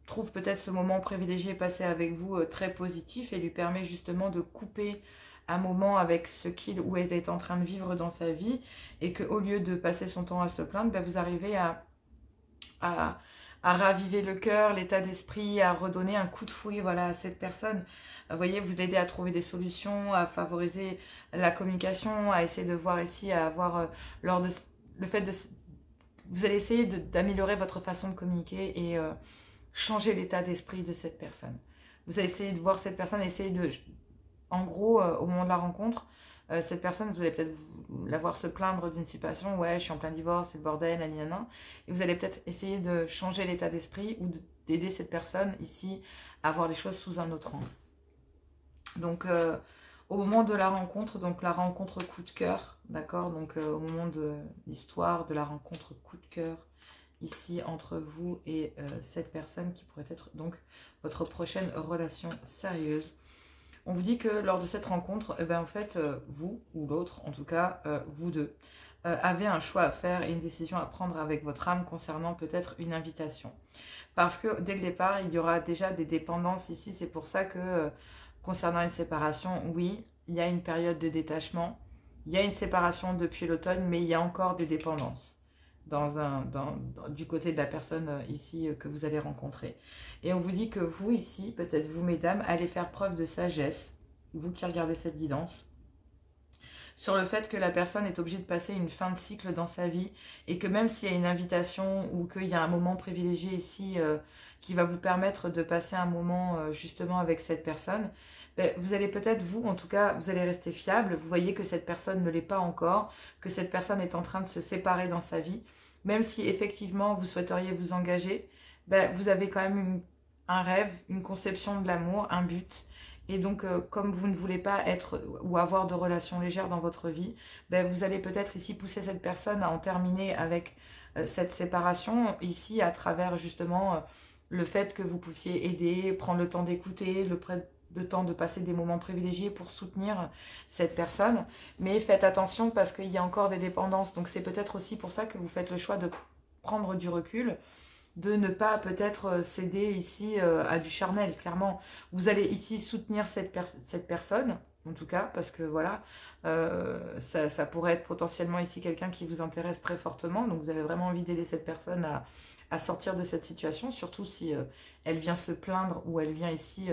trouve peut-être ce moment privilégié passé avec vous très positif et lui permet justement de couper un moment avec ce qu'il ou elle est en train de vivre dans sa vie et qu'au lieu de passer son temps à se plaindre, ben vous arrivez à raviver le cœur, l'état d'esprit, à redonner un coup de fouet voilà, à cette personne. Vous voyez, vous l'aidez à trouver des solutions, à favoriser la communication, à essayer de voir ici, à avoir lors de le fait de... Vous allez essayer d'améliorer votre façon de communiquer et changer l'état d'esprit de cette personne. Vous allez essayer de voir cette personne, essayer de... En gros, au moment de la rencontre, cette personne, vous allez peut-être la voir se plaindre d'une situation, ouais, je suis en plein divorce, c'est le bordel, nanana. Et vous allez peut-être essayer de changer l'état d'esprit ou d'aider cette personne ici à voir les choses sous un autre angle. Donc, au moment de la rencontre, donc la rencontre coup de cœur, d'accord. Donc, au moment de l'histoire de la rencontre coup de cœur, ici entre vous et cette personne qui pourrait être donc votre prochaine relation sérieuse. On vous dit que lors de cette rencontre, en fait, vous ou l'autre, en tout cas, vous deux, avez un choix à faire et une décision à prendre avec votre âme concernant peut-être une invitation. Parce que dès le départ, il y aura déjà des dépendances ici. C'est pour ça que concernant une séparation, oui, il y a une période de détachement. Il y a une séparation depuis l'automne, mais il y a encore des dépendances du côté de la personne ici que vous allez rencontrer. Et on vous dit que vous ici, peut-être vous mesdames, allez faire preuve de sagesse, vous qui regardez cette guidance, sur le fait que la personne est obligée de passer une fin de cycle dans sa vie et que même s'il y a une invitation ou qu'il y a un moment privilégié ici qui va vous permettre de passer un moment justement avec cette personne, ben, vous allez peut-être, vous en tout cas, vous allez rester fiable. Vous voyez que cette personne ne l'est pas encore, que cette personne est en train de se séparer dans sa vie. Même si effectivement vous souhaiteriez vous engager, ben, vous avez quand même un rêve, une conception de l'amour, un but. Et donc, comme vous ne voulez pas être ou avoir de relations légères dans votre vie, ben, vous allez peut-être ici pousser cette personne à en terminer avec cette séparation, ici à travers justement le fait que vous pouviez aider, prendre le temps d'écouter, le temps de passer des moments privilégiés pour soutenir cette personne. Mais faites attention parce qu'il y a encore des dépendances. Donc, c'est peut-être aussi pour ça que vous faites le choix de prendre du recul, de ne pas peut-être céder ici à du charnel, clairement. Vous allez ici soutenir cette personne, en tout cas, parce que voilà, ça pourrait être potentiellement ici quelqu'un qui vous intéresse très fortement, donc vous avez vraiment envie d'aider cette personne à sortir de cette situation, surtout si elle vient se plaindre ou elle vient ici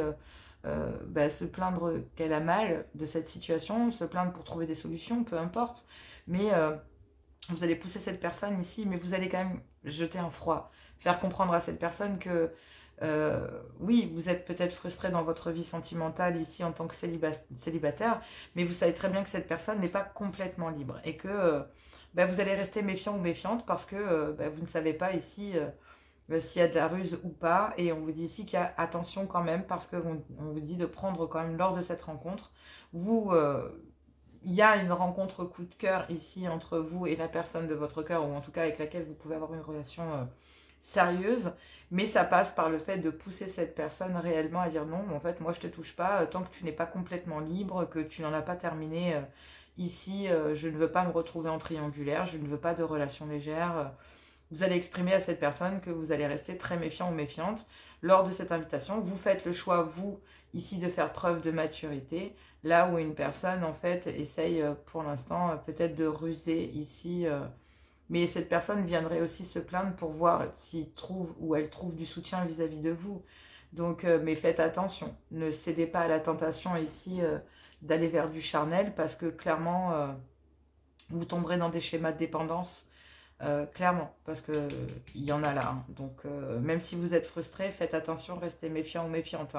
bah, se plaindre qu'elle a mal de cette situation, se plaindre pour trouver des solutions, peu importe, mais vous allez pousser cette personne ici, mais vous allez quand même jeter un froid, faire comprendre à cette personne que oui, vous êtes peut-être frustré dans votre vie sentimentale ici en tant que célibataire, mais vous savez très bien que cette personne n'est pas complètement libre et que bah, vous allez rester méfiant ou méfiante parce que bah, vous ne savez pas ici s'il y a de la ruse ou pas. Et on vous dit ici qu'il y a attention quand même parce qu'on vous dit de prendre quand même lors de cette rencontre. Il y a une rencontre coup de cœur ici entre vous et la personne de votre cœur, ou en tout cas avec laquelle vous pouvez avoir une relation sérieuse, mais ça passe par le fait de pousser cette personne réellement à dire non, en fait moi je te touche pas, tant que tu n'es pas complètement libre, que tu n'en as pas terminé ici, je ne veux pas me retrouver en triangulaire, je ne veux pas de relation légère. Vous allez exprimer à cette personne que vous allez rester très méfiant ou méfiante lors de cette invitation. Vous faites le choix, vous, ici, de faire preuve de maturité, là où une personne, en fait, essaye pour l'instant peut-être de ruser ici. Mais cette personne viendrait aussi se plaindre pour voir s'il trouve ou elle trouve du soutien vis-à-vis de vous. Donc, mais faites attention. Ne cédez pas à la tentation ici d'aller vers du charnel parce que clairement, vous tomberez dans des schémas de dépendance. Clairement, parce que il y en a là. Hein. Donc, même si vous êtes frustré, faites attention, restez méfiant ou méfiante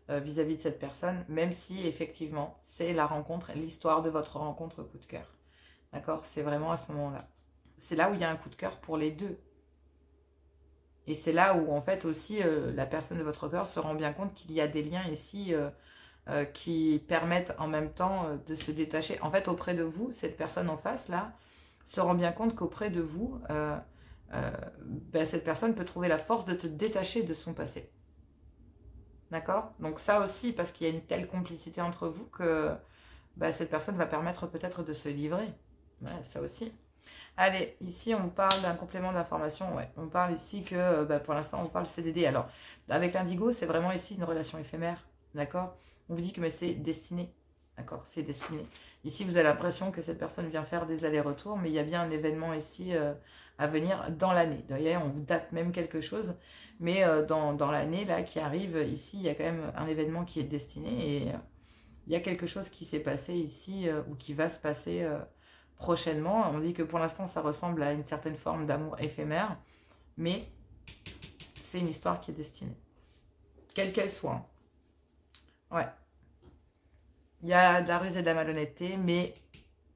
vis-à-vis de cette personne, même si effectivement c'est la rencontre, l'histoire de votre rencontre coup de cœur. D'accord? C'est vraiment à ce moment-là. C'est là où il y a un coup de cœur pour les deux. Et c'est là où en fait aussi la personne de votre cœur se rend bien compte qu'il y a des liens ici qui permettent en même temps de se détacher. En fait, auprès de vous, cette personne en face là, se rend bien compte qu'auprès de vous, ben, cette personne peut trouver la force de te détacher de son passé. D'accord? Donc ça aussi, parce qu'il y a une telle complicité entre vous que ben, cette personne va permettre peut-être de se livrer. Ouais, ça aussi. Allez, ici on parle d'un complément d'information. Ouais. On parle ici que ben, pour l'instant on parle CDD. Alors, avec l'indigo, c'est vraiment ici une relation éphémère. D'accord? On vous dit que mais c'est destiné. D'accord, c'est destiné. Ici, vous avez l'impression que cette personne vient faire des allers-retours, mais il y a bien un événement ici à venir dans l'année. D'ailleurs, on vous date même quelque chose, mais dans l'année là qui arrive, ici, il y a quand même un événement qui est destiné et il y a quelque chose qui s'est passé ici ou qui va se passer prochainement. On dit que pour l'instant, ça ressemble à une certaine forme d'amour éphémère, mais c'est une histoire qui est destinée, quelle qu'elle soit. Hein. Ouais. Il y a de la ruse et de la malhonnêteté, mais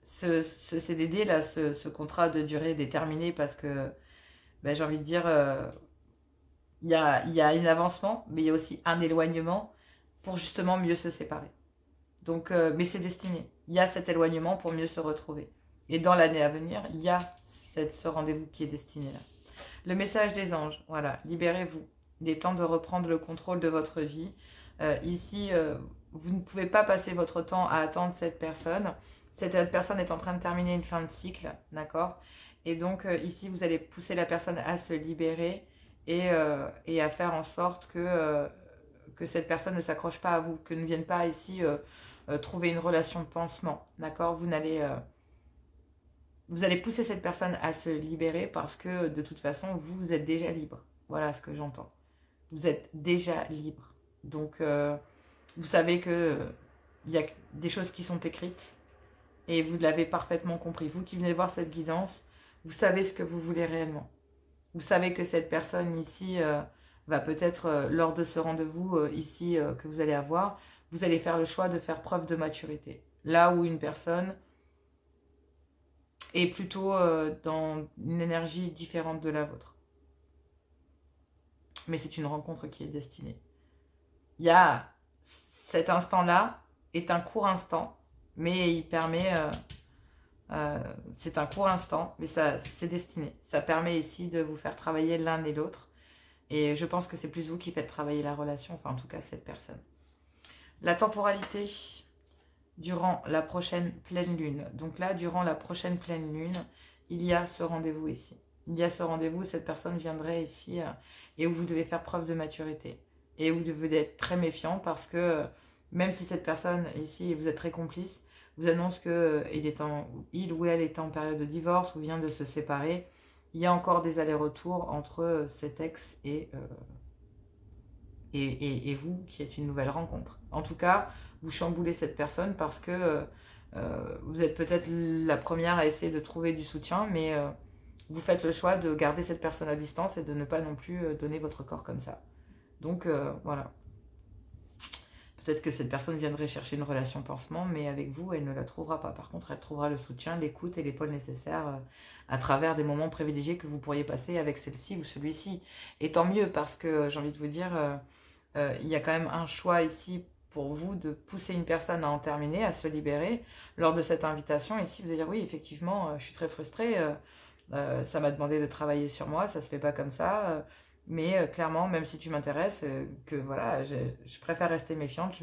ce CDD, là, ce contrat de durée déterminée, parce que ben, j'ai envie de dire, il y a un avancement, mais il y a aussi un éloignement pour justement mieux se séparer. Donc, mais c'est destiné. Il y a cet éloignement pour mieux se retrouver. Et dans l'année à venir, il y a ce rendez-vous qui est destiné là. Le message des anges, voilà, libérez-vous. Il est temps de reprendre le contrôle de votre vie. Ici, vous ne pouvez pas passer votre temps à attendre cette personne. Cette personne est en train de terminer une fin de cycle, d'accord? Et donc ici, vous allez pousser la personne à se libérer et à faire en sorte que cette personne ne s'accroche pas à vous, que ne vienne pas ici trouver une relation de pansement, d'accord? Vous allez pousser cette personne à se libérer parce que de toute façon, vous êtes déjà libre. Voilà ce que j'entends. Vous êtes déjà libre. Donc, vous savez que il y a des choses qui sont écrites et vous l'avez parfaitement compris. Vous qui venez voir cette guidance, vous savez ce que vous voulez réellement. Vous savez que cette personne ici va peut-être, lors de ce rendez-vous ici que vous allez avoir, vous allez faire le choix de faire preuve de maturité. Là où une personne est plutôt dans une énergie différente de la vôtre. Mais c'est une rencontre qui est destinée. Il y a cet instant-là est un court instant, mais il permet... c'est un court instant, mais ça c'est destiné. Ça permet ici de vous faire travailler l'un et l'autre. Et je pense que c'est plus vous qui faites travailler la relation, enfin en tout cas cette personne. La temporalité durant la prochaine pleine lune. Donc là, durant la prochaine pleine lune, il y a ce rendez-vous ici. Il y a ce rendez-vous, cette personne viendrait ici et où vous devez faire preuve de maturité. Et où vous devez être très méfiant parce que même si cette personne ici, vous êtes très complice, vous annonce que il ou elle est en période de divorce ou vient de se séparer, il y a encore des allers-retours entre cet ex et vous qui êtes une nouvelle rencontre. En tout cas, vous chamboulez cette personne parce que vous êtes peut-être la première à essayer de trouver du soutien, mais vous faites le choix de garder cette personne à distance et de ne pas non plus donner votre corps comme ça. Donc voilà. Peut-être que cette personne viendrait chercher une relation pansement, mais avec vous, elle ne la trouvera pas. Par contre, elle trouvera le soutien, l'écoute et l'épaule nécessaires à travers des moments privilégiés que vous pourriez passer avec celle-ci ou celui-ci. Et tant mieux, parce que j'ai envie de vous dire, il y a quand même un choix ici pour vous de pousser une personne à en terminer, à se libérer. Lors de cette invitation, ici, vous allez dire, oui, effectivement, je suis très frustrée, ça m'a demandé de travailler sur moi, ça se fait pas comme ça. Mais clairement, même si tu m'intéresses, que voilà, je préfère rester méfiante.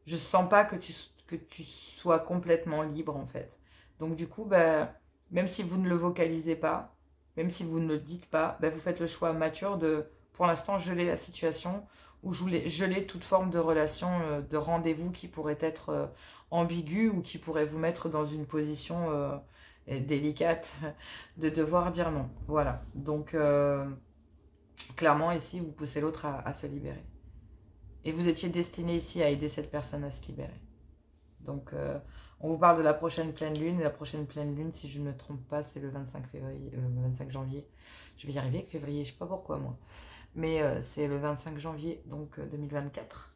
Je sens pas que tu sois complètement libre en fait. Donc du coup, bah, même si vous ne le vocalisez pas, même si vous ne le dites pas, bah, vous faites le choix mature de, pour l'instant, geler la situation ou geler toute forme de relation, de rendez-vous qui pourrait être ambigu ou qui pourrait vous mettre dans une position délicate de devoir dire non. Voilà. Donc clairement, ici, vous poussez l'autre à se libérer. Et vous étiez destiné ici à aider cette personne à se libérer. Donc, on vous parle de la prochaine pleine lune. Et la prochaine pleine lune, si je ne me trompe pas, c'est le 25 février, 25 janvier. Je vais y arriver avec février, je ne sais pas pourquoi moi. Mais c'est le 25 janvier, donc 2024.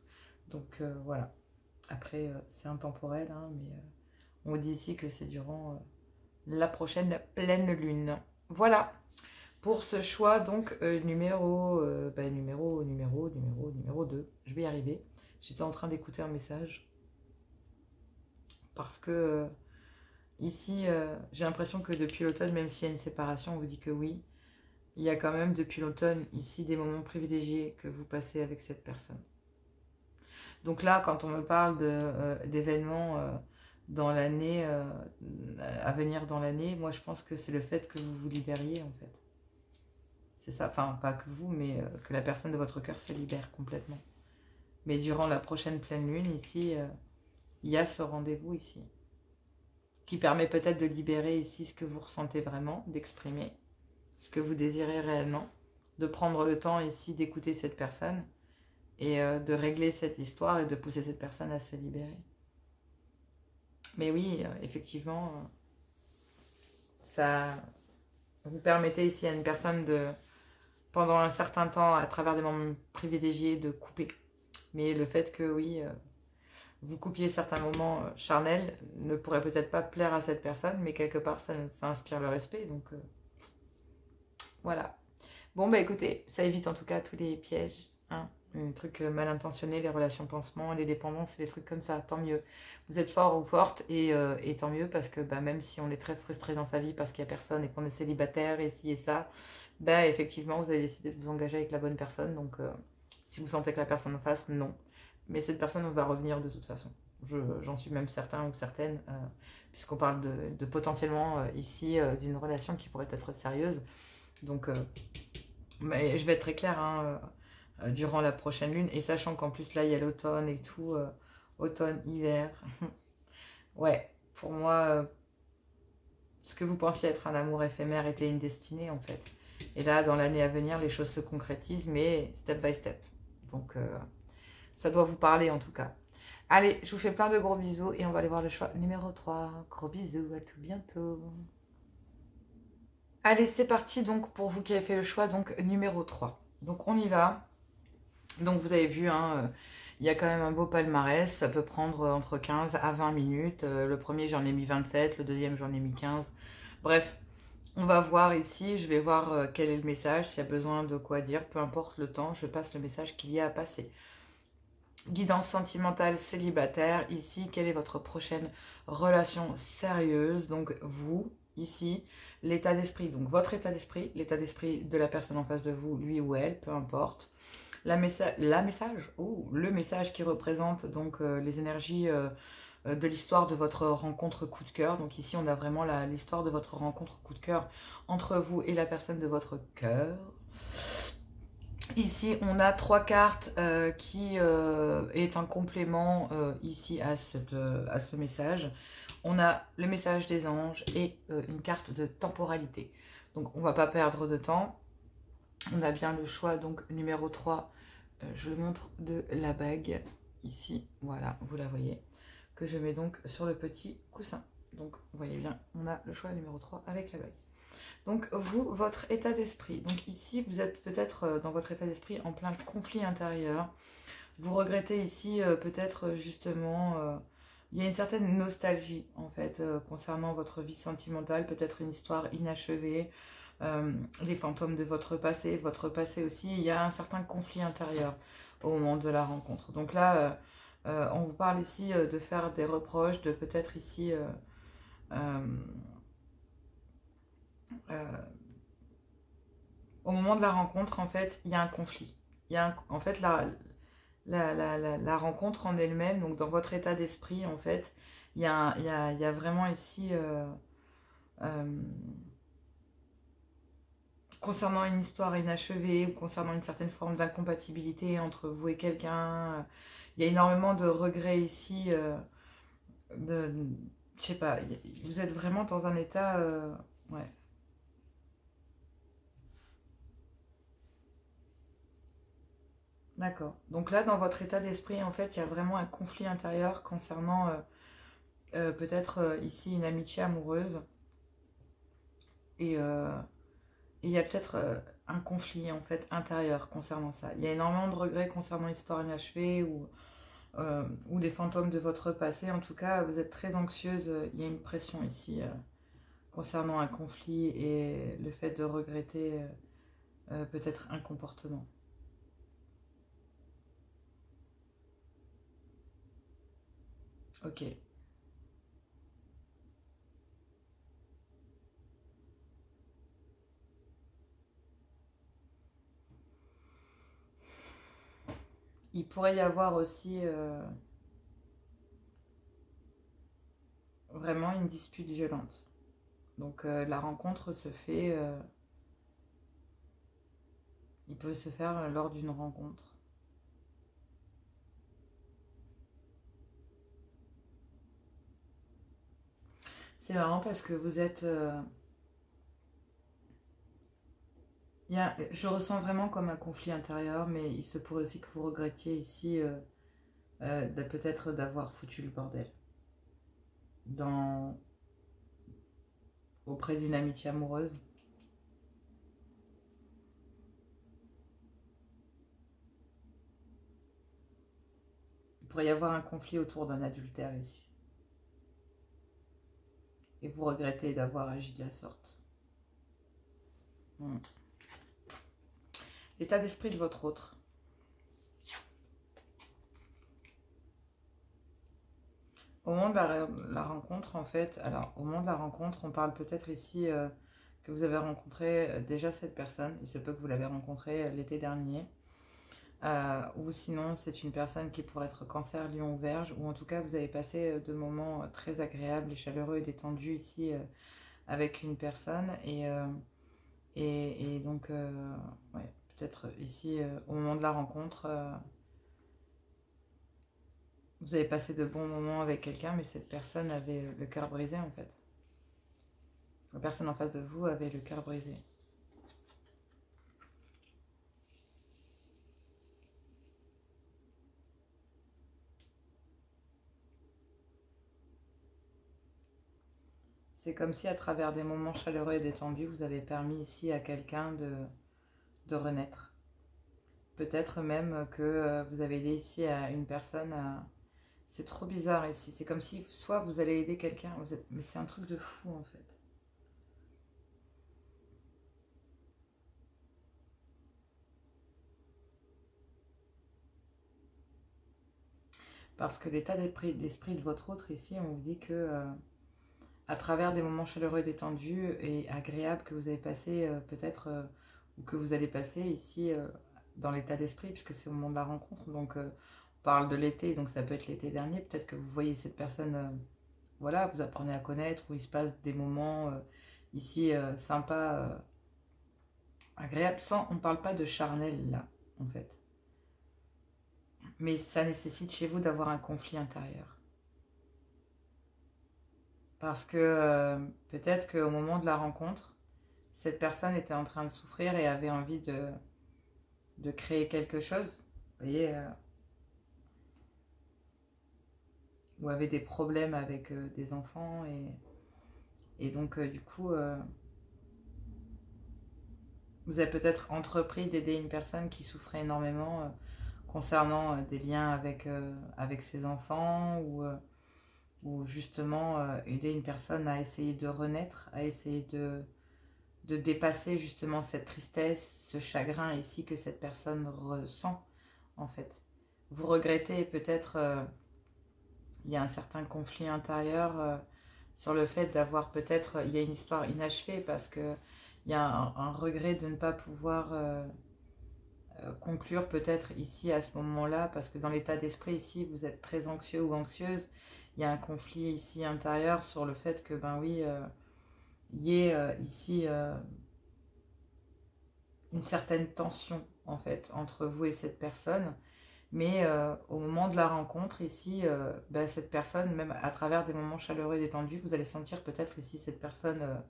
Donc, voilà. Après, c'est intemporel, hein, mais on dit ici que c'est durant la prochaine pleine lune. Voilà. Pour ce choix, donc, numéro 2. Je vais y arriver. J'étais en train d'écouter un message. Parce que, ici, j'ai l'impression que depuis l'automne, même s'il y a une séparation, on vous dit que oui, il y a quand même, depuis l'automne, ici, des moments privilégiés que vous passez avec cette personne. Donc là, quand on me parle d'événements dans l'année, à venir dans l'année, moi, je pense que c'est le fait que vous vous libériez, en fait. C'est ça, enfin pas que vous, mais que la personne de votre cœur se libère complètement. Mais durant la prochaine pleine lune, ici, il y a ce rendez-vous ici, qui permet peut-être de libérer ici ce que vous ressentez vraiment, d'exprimer ce que vous désirez réellement, de prendre le temps ici d'écouter cette personne et de régler cette histoire et de pousser cette personne à se libérer. Mais oui, effectivement, ça vous permettez ici à une personne de, pendant un certain temps, à travers des moments privilégiés, de couper. Mais le fait que, oui, vous coupiez certains moments charnels ne pourrait peut-être pas plaire à cette personne, mais quelque part, ça inspire le respect. Donc, voilà. Bon, bah écoutez, ça évite en tout cas tous les pièges, hein, les trucs mal intentionnés, les relations pansements, les dépendances, les trucs comme ça, tant mieux. Vous êtes fort ou forte et tant mieux parce que bah, même si on est très frustré dans sa vie parce qu'il n'y a personne et qu'on est célibataire et ci et ça, bah effectivement vous avez décidé de vous engager avec la bonne personne. Donc si vous sentez que la personne en face, non. mais cette personne va revenir de toute façon. J'en suis même certain ou certaine, puisqu'on parle de potentiellement ici d'une relation qui pourrait être sérieuse. Donc, mais je vais être très claire, hein, durant la prochaine lune, et sachant qu'en plus là il y a l'automne et tout, automne, hiver. Ouais, pour moi, ce que vous pensiez être un amour éphémère était une destinée en fait. Et là, dans l'année à venir, les choses se concrétisent, mais step by step. Donc, ça doit vous parler en tout cas. Allez, je vous fais plein de gros bisous et on va aller voir le choix numéro 3. Gros bisous, à tout bientôt. Allez, c'est parti donc pour vous qui avez fait le choix, donc numéro 3. Donc on y va. Donc vous avez vu, hein, il y a quand même un beau palmarès. Ça peut prendre entre 15 à 20 minutes. Le premier, j'en ai mis 27. Le deuxième, j'en ai mis 15. Bref, on va voir ici. Je vais voir quel est le message. S'il y a besoin de quoi dire, peu importe le temps, je passe le message qu'il y a à passer. Guidance sentimentale célibataire. Ici, quelle est votre prochaine relation sérieuse? Donc vous, ici, l'état d'esprit. Donc votre état d'esprit, l'état d'esprit de la personne en face de vous, lui ou elle, peu importe. Le message qui représente donc les énergies de l'histoire de votre rencontre coup de cœur. Donc ici, on a vraiment l'histoire de votre rencontre coup de cœur entre vous et la personne de votre cœur. Ici, on a 3 cartes qui est un complément ici à ce message. On a le message des anges et une carte de temporalité. Donc, on ne va pas perdre de temps. On a bien le choix, donc numéro 3, je le montre, de la bague. Ici, voilà, vous la voyez, que je mets donc sur le petit coussin. Donc, vous voyez bien, on a le choix numéro 3 avec la bague. Donc vous, votre état d'esprit. Donc ici, vous êtes peut-être dans votre état d'esprit en plein conflit intérieur. Vous regrettez ici peut-être justement, il y a une certaine nostalgie en fait concernant votre vie sentimentale, peut-être une histoire inachevée, les fantômes de votre passé aussi. Il y a un certain conflit intérieur au moment de la rencontre. Donc là, on vous parle ici de faire des reproches, de peut-être ici... au moment de la rencontre, en fait, il y a un conflit. En fait, la rencontre en elle-même, donc dans votre état d'esprit, en fait, il y a vraiment ici, concernant une histoire inachevée, ou concernant une certaine forme d'incompatibilité entre vous et quelqu'un, il y a énormément de regrets ici, je sais pas, vous êtes vraiment dans un état, ouais. D'accord. Donc là, dans votre état d'esprit, en fait, il y a vraiment un conflit intérieur concernant peut-être ici une amitié amoureuse. Et il y a peut-être un conflit en fait intérieur concernant ça. Il y a énormément de regrets concernant l'histoire inachevée ou des fantômes de votre passé. En tout cas, vous êtes très anxieuse. Il y a une pression ici concernant un conflit et le fait de regretter peut-être un comportement. Ok. Il pourrait y avoir aussi vraiment une dispute violente. Donc la rencontre se fait, il peut se faire lors d'une rencontre. C'est marrant parce que vous êtes... je ressens vraiment comme un conflit intérieur, mais il se pourrait aussi que vous regrettiez ici peut-être d'avoir foutu le bordel dans, auprès d'une amitié amoureuse. Il pourrait y avoir un conflit autour d'un adultère ici. Et vous regrettez d'avoir agi de la sorte. L'état d'esprit de votre autre. Au moment de la rencontre, en fait, alors au moment de la rencontre, on parle peut-être ici que vous avez rencontré déjà cette personne. Il se peut que vous l'avez rencontrée l'été dernier. Ou sinon c'est une personne qui pourrait être Cancer, Lion ou Vierge, ou en tout cas vous avez passé de moments très agréables et chaleureux et détendus ici avec une personne, et donc ouais, peut-être ici au moment de la rencontre, vous avez passé de bons moments avec quelqu'un, mais cette personne avait le cœur brisé en fait. La personne en face de vous avait le cœur brisé. C'est comme si à travers des moments chaleureux et détendus, vous avez permis ici à quelqu'un de renaître. Peut-être même que vous avez aidé ici à une personne à... C'est trop bizarre ici. C'est comme si soit vous allez aider quelqu'un, mais c'est un truc de fou en fait. Parce que l'état d'esprit de votre autre ici, on vous dit que à travers des moments chaleureux et détendus et agréables que vous avez passé peut-être, ou que vous allez passer ici dans l'état d'esprit, puisque c'est au moment de la rencontre, donc on parle de l'été, donc ça peut être l'été dernier, peut-être que vous voyez cette personne, voilà, vous apprenez à connaître, où il se passe des moments ici sympas, agréables, sans, on ne parle pas de charnel là, en fait. Mais ça nécessite chez vous d'avoir un conflit intérieur. Parce que peut-être qu'au moment de la rencontre, cette personne était en train de souffrir et avait envie de créer quelque chose, vous voyez, ou avait des problèmes avec des enfants, et donc du coup, vous avez peut-être entrepris d'aider une personne qui souffrait énormément concernant des liens avec ses enfants, ou justement aider une personne à essayer de renaître, à essayer de dépasser justement cette tristesse, ce chagrin ici que cette personne ressent en fait. Vous regrettez peut-être, il y a un certain conflit intérieur sur le fait d'avoir peut-être, il y a une histoire inachevée parce que il y a un regret de ne pas pouvoir conclure peut-être ici à ce moment-là, parce que dans l'état d'esprit ici vous êtes très anxieux ou anxieuse, il y a un conflit ici intérieur sur le fait que ben oui, il y ait ici une certaine tension en fait entre vous et cette personne, mais au moment de la rencontre ici, ben, cette personne, même à travers des moments chaleureux et détendus, vous allez sentir peut-être ici cette personne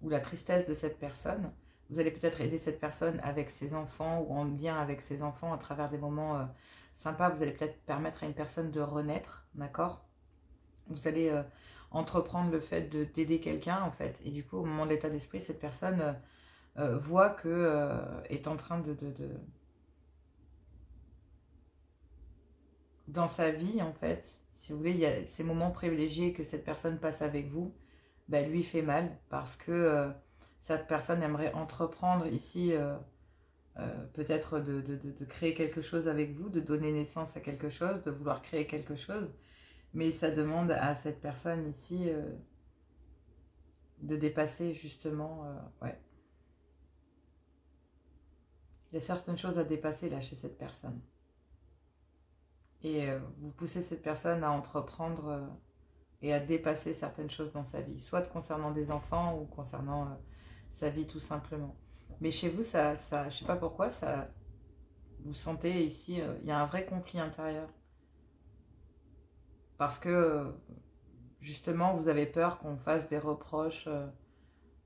ou la tristesse de cette personne. Vous allez peut-être aider cette personne avec ses enfants ou en lien avec ses enfants à travers des moments sympas. Vous allez peut-être permettre à une personne de renaître, d'accord? Vous allez entreprendre le fait d'aider quelqu'un en fait, et du coup au moment de l'état d'esprit, cette personne voit que est en train dans sa vie en fait, si vous voulez, il y a ces moments privilégiés que cette personne passe avec vous, ben, lui fait mal parce que cette personne aimerait entreprendre ici peut-être de créer quelque chose avec vous, de donner naissance à quelque chose, de vouloir créer quelque chose, mais ça demande à cette personne ici de dépasser justement, ouais. Il y a certaines choses à dépasser là chez cette personne. Et vous poussez cette personne à entreprendre et à dépasser certaines choses dans sa vie, soit concernant des enfants ou concernant sa vie tout simplement. Mais chez vous, je ne sais pas pourquoi, vous sentez ici, il y a un vrai conflit intérieur. Parce que justement, vous avez peur qu'on fasse des reproches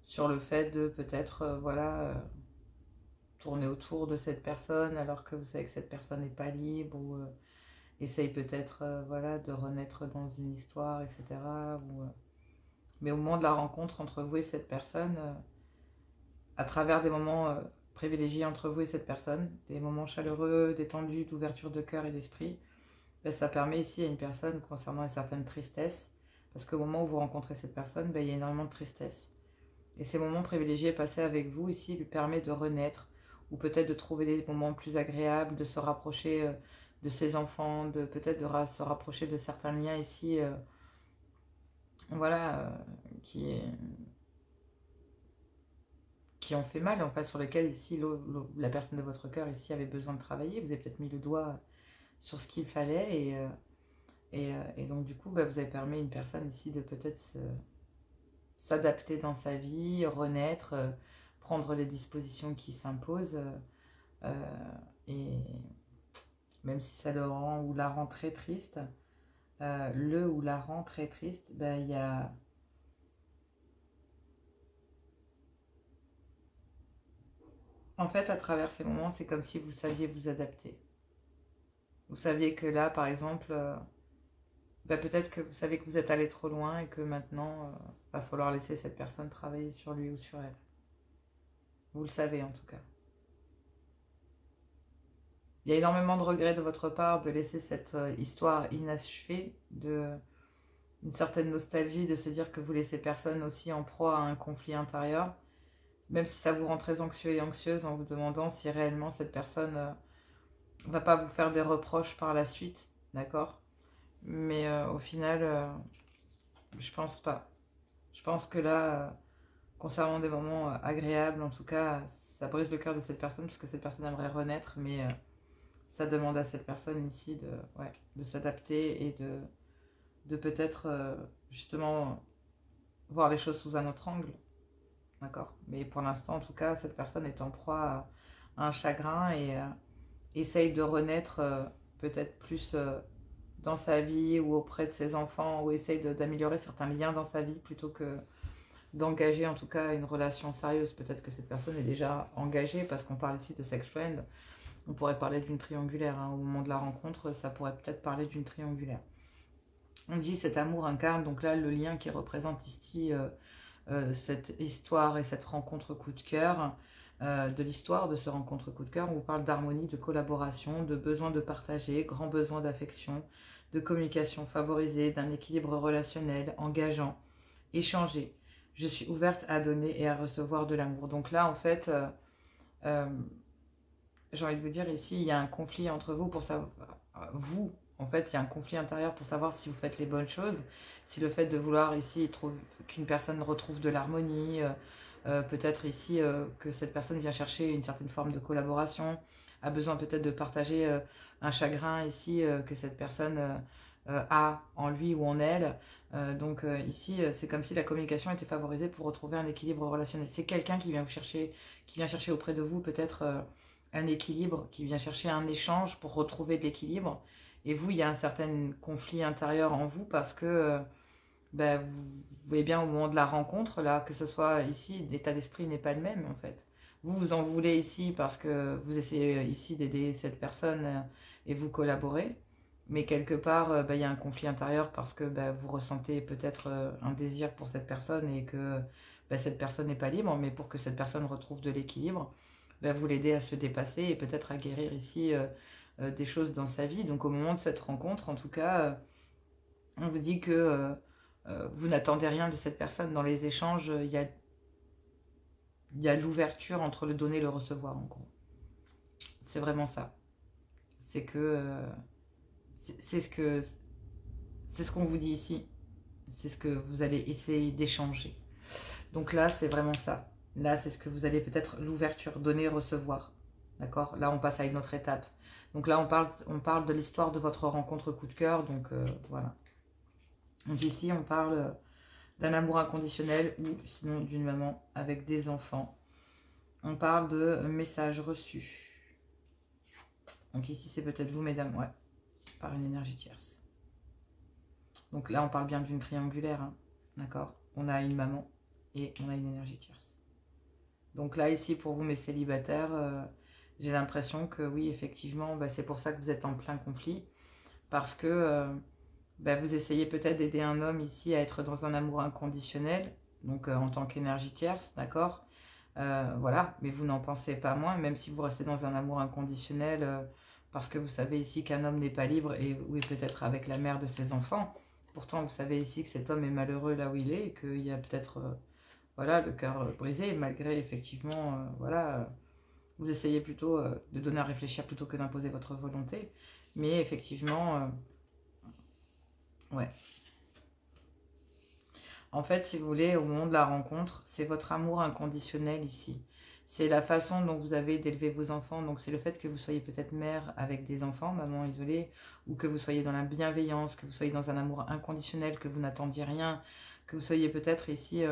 sur le fait de peut-être, voilà, tourner autour de cette personne alors que vous savez que cette personne n'est pas libre, ou essaye peut-être voilà, de renaître dans une histoire, etc. Mais au moment de la rencontre entre vous et cette personne, à travers des moments privilégiés entre vous et cette personne, des moments chaleureux, détendus, d'ouverture de cœur et d'esprit, ben, ça permet ici à une personne concernant une certaine tristesse, parce qu'au moment où vous rencontrez cette personne, ben, il y a énormément de tristesse. Et ces moments privilégiés passés avec vous ici lui permet de renaître, ou peut-être de trouver des moments plus agréables, de se rapprocher de ses enfants, de peut-être se rapprocher de certains liens ici, voilà, qui qui ont fait mal, en fait, sur lesquels ici, la personne de votre cœur ici avait besoin de travailler. Vous avez peut-être mis le doigt sur ce qu'il fallait et donc du coup, bah, vous avez permis à une personne ici de peut-être s'adapter dans sa vie, renaître, prendre les dispositions qui s'imposent et même si ça le rend ou la rend très triste, le ou la rend très triste, bah, il y a... En fait, à travers ces moments, c'est comme si vous saviez vous adapter. Vous saviez que là, par exemple, bah, peut-être que vous savez que vous êtes allé trop loin et que maintenant, va falloir laisser cette personne travailler sur lui ou sur elle. Vous le savez en tout cas. Il y a énormément de regrets de votre part de laisser cette histoire inachevée, une certaine nostalgie de se dire que vous laissez personne aussi en proie à un conflit intérieur, même si ça vous rend très anxieux et anxieuse en vous demandant si réellement cette personne va pas vous faire des reproches par la suite, d'accord? Mais au final, je pense pas. Je pense que là, concernant des moments agréables, en tout cas, ça brise le cœur de cette personne parce que cette personne aimerait renaître, mais ça demande à cette personne ici ouais, de s'adapter et de peut-être justement voir les choses sous un autre angle, d'accord? Mais pour l'instant, en tout cas, cette personne est en proie à un chagrin et essaye de renaître peut-être plus dans sa vie ou auprès de ses enfants ou essaye d'améliorer certains liens dans sa vie plutôt que d'engager en tout cas une relation sérieuse. Peut-être que cette personne est déjà engagée parce qu'on parle ici de sex friend. On pourrait parler d'une triangulaire. Hein. Au moment de la rencontre, ça pourrait peut-être parler d'une triangulaire. On dit cet amour incarne donc là le lien qui représente ici cette histoire et cette rencontre coup de cœur. De l'histoire de ce rencontre coup de cœur, on vous parle d'harmonie, de collaboration, de besoin de partager, grand besoin d'affection, de communication favorisée, d'un équilibre relationnel, engageant, échanger. Je suis ouverte à donner et à recevoir de l'amour. Donc là, en fait, j'ai envie de vous dire ici, il y a un conflit entre vous pour savoir, vous, en fait, il y a un conflit intérieur pour savoir si vous faites les bonnes choses, si le fait de vouloir ici qu'une personne retrouve de l'harmonie, peut-être ici que cette personne vient chercher une certaine forme de collaboration, a besoin peut-être de partager un chagrin ici que cette personne a en lui ou en elle. Donc ici, c'est comme si la communication était favorisée pour retrouver un équilibre relationnel. C'est quelqu'un qui vient chercher auprès de vous peut-être un équilibre, qui vient chercher un échange pour retrouver de l'équilibre. Et vous, il y a un certain conflit intérieur en vous parce que ben, vous voyez bien au moment de la rencontre, là, que ce soit ici, l'état d'esprit n'est pas le même en fait. Vous en voulez ici parce que vous essayez ici d'aider cette personne et vous collaborez. Mais quelque part, ben, il y a un conflit intérieur parce que ben, vous ressentez peut-être un désir pour cette personne et que ben, cette personne n'est pas libre. Mais pour que cette personne retrouve de l'équilibre, ben, vous l'aidez à se dépasser et peut-être à guérir ici des choses dans sa vie. Donc au moment de cette rencontre, en tout cas, on vous dit que vous n'attendez rien de cette personne. Dans les échanges, il y a l'ouverture entre le donner et le recevoir, en gros. C'est vraiment ça. C'est que c'est ce qu'on vous dit ici. C'est ce que vous allez essayer d'échanger. Donc là, c'est vraiment ça. Là, c'est ce que vous allez peut-être l'ouverture, donner, recevoir. D'accord? Là, on passe à une autre étape. Donc là, on parle de l'histoire de votre rencontre coup de cœur. Donc voilà. Donc ici, on parle d'un amour inconditionnel ou sinon d'une maman avec des enfants. On parle de messages reçus. Donc ici, c'est peut-être vous, mesdames, ouais, par une énergie tierce. Donc là, on parle bien d'une triangulaire, hein, d'accord? On a une maman et on a une énergie tierce. Donc là, ici, pour vous, mes célibataires, j'ai l'impression que oui, effectivement, bah, c'est pour ça que vous êtes en plein conflit. Parce que bah, vous essayez peut-être d'aider un homme ici à être dans un amour inconditionnel, donc en tant qu'énergie tierce, d'accord? Voilà, mais vous n'en pensez pas moins, même si vous restez dans un amour inconditionnel, parce que vous savez ici qu'un homme n'est pas libre et oui, peut-être avec la mère de ses enfants. Pourtant, vous savez ici que cet homme est malheureux là où il est et qu'il y a peut-être voilà, le cœur brisé, malgré effectivement, voilà, vous essayez plutôt de donner à réfléchir plutôt que d'imposer votre volonté. Mais effectivement, ouais. En fait, si vous voulez, au moment de la rencontre, c'est votre amour inconditionnel ici. c'est la façon dont vous avez d'élever vos enfants. Donc c'est le fait que vous soyez peut-être mère avec des enfants, maman isolée, ou que vous soyez dans la bienveillance, que vous soyez dans un amour inconditionnel, que vous n'attendiez rien, que vous soyez peut-être ici,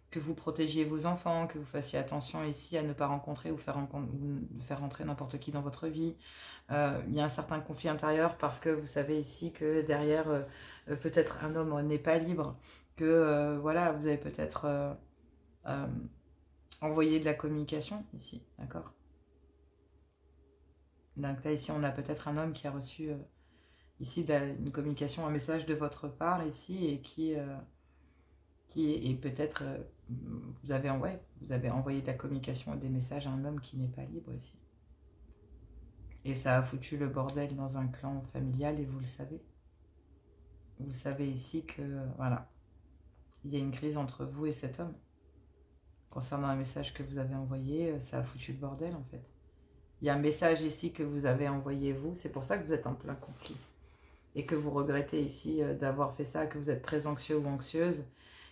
que vous protégiez vos enfants, que vous fassiez attention ici à ne pas rencontrer ou faire rentrer n'importe qui dans votre vie. Il y a un certain conflit intérieur parce que vous savez ici que derrière, peut-être un homme n'est pas libre, que voilà, vous avez peut-être envoyé de la communication ici, d'accord? Donc là, ici, on a peut-être un homme qui a reçu ici une communication, un message de votre part ici et qui est peut-être, vous avez envoyé de la communication et des messages à un homme qui n'est pas libre ici. Et ça a foutu le bordel dans un clan familial et vous le savez. Vous savez ici que, voilà, il y a une crise entre vous et cet homme. Concernant un message que vous avez envoyé, ça a foutu le bordel en fait. Il y a un message ici que vous avez envoyé vous, c'est pour ça que vous êtes en plein conflit. Et que vous regrettez ici d'avoir fait ça, que vous êtes très anxieux ou anxieuse.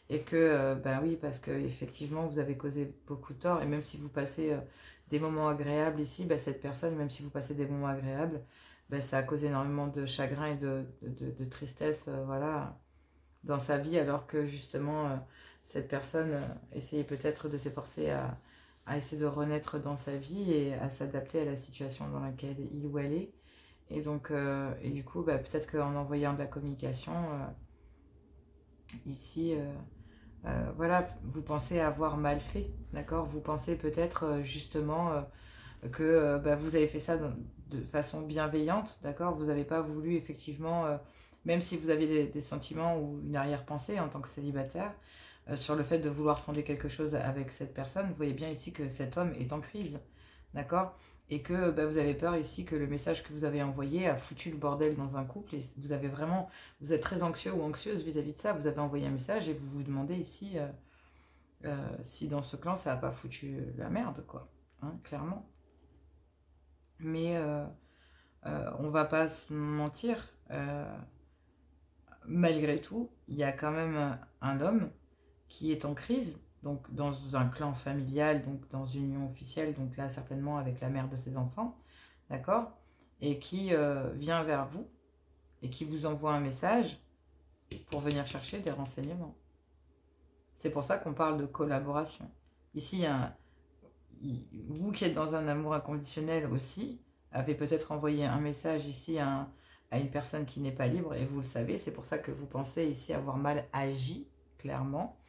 Et que, ben oui, parce que effectivement vous avez causé beaucoup de tort. Et même si vous passez des moments agréables ici, ben, cette personne, même si vous passez des moments agréables, ben, ça a causé énormément de chagrin et de tristesse, voilà, dans sa vie, alors que justement, cette personne essayait peut-être de s'efforcer à essayer de renaître dans sa vie et à s'adapter à la situation dans laquelle il ou elle est. Et donc, et du coup, bah, peut-être qu'en envoyant de la communication, ici, voilà, vous pensez avoir mal fait, d'accord? Vous pensez peut-être justement que bah, vous avez fait ça de façon bienveillante, d'accord? Vous n'avez pas voulu effectivement, même si vous aviez des sentiments ou une arrière-pensée en tant que célibataire, sur le fait de vouloir fonder quelque chose avec cette personne, vous voyez bien ici que cet homme est en crise, d'accord? Et que bah, vous avez peur ici que le message que vous avez envoyé a foutu le bordel dans un couple et vous avez vraiment, vous êtes très anxieux ou anxieuse vis-à-vis de ça, vous avez envoyé un message et vous vous demandez ici si dans ce clan ça n'a pas foutu la merde, quoi, hein, clairement. Mais on va pas se mentir, malgré tout, il y a quand même un homme qui est en crise, donc dans un clan familial, donc dans une union officielle, donc là certainement avec la mère de ses enfants, d'accord? Et qui vient vers vous et qui vous envoie un message pour venir chercher des renseignements. C'est pour ça qu'on parle de collaboration. Ici, vous qui êtes dans un amour inconditionnel aussi, avez peut-être envoyé un message ici à une personne qui n'est pas libre, et vous le savez, c'est pour ça que vous pensez ici avoir mal agi, clairement.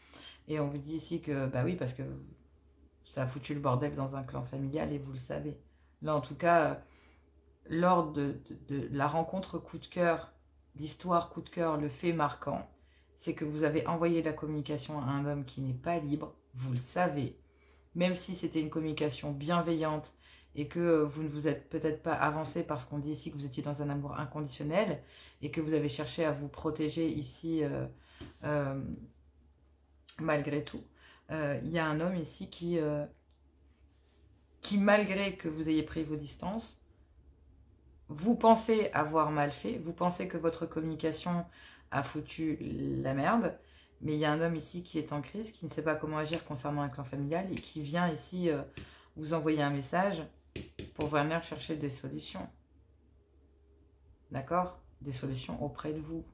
Et on vous dit ici que, bah oui, parce que ça a foutu le bordel dans un clan familial, et vous le savez. Là, en tout cas, lors de la rencontre coup de cœur, l'histoire coup de cœur, le fait marquant, c'est que vous avez envoyé la communication à un homme qui n'est pas libre, vous le savez, même si c'était une communication bienveillante et que vous ne vous êtes peut-être pas avancé parce qu'on dit ici que vous étiez dans un amour inconditionnel et que vous avez cherché à vous protéger ici malgré tout. Il y a un homme ici qui, malgré que vous ayez pris vos distances, vous pensez avoir mal fait, vous pensez que votre communication a foutu la merde, mais il y a un homme ici qui est en crise, qui ne sait pas comment agir concernant un clan familial et qui vient ici vous envoyer un message pour venir chercher des solutions. D'accord? Des solutions auprès de vous.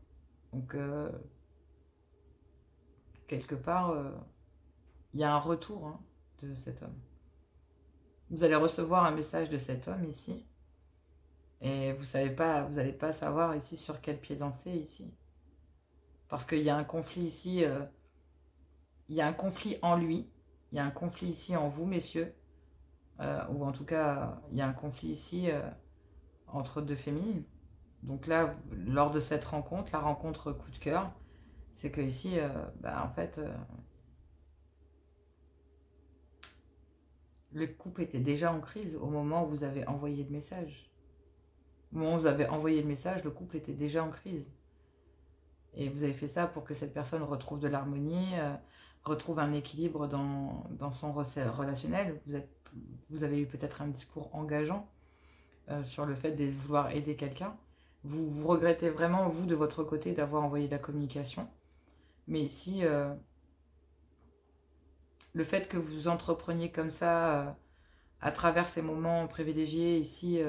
Donc, quelque part, il y a un retour hein, de cet homme. Vous allez recevoir un message de cet homme ici. Et vous n'allez pas savoir ici sur quel pied danser ici. Parce qu'il y a un conflit ici, il y a un conflit en lui, il y a un conflit ici en vous, messieurs. Ou en tout cas, il y a un conflit ici entre deux féminines. Donc là, lors de cette rencontre, la rencontre coup de cœur, c'est que ici, bah, en fait, le couple était déjà en crise au moment où vous avez envoyé le message. Au moment où vous avez envoyé le message, le couple était déjà en crise. Et vous avez fait ça pour que cette personne retrouve de l'harmonie, retrouve un équilibre dans son relationnel. Vous avez eu peut-être un discours engageant sur le fait de vouloir aider quelqu'un. Vous regrettez vraiment, vous, de votre côté, d'avoir envoyé de la communication. Mais ici, le fait que vous entrepreniez comme ça à travers ces moments privilégiés, ici,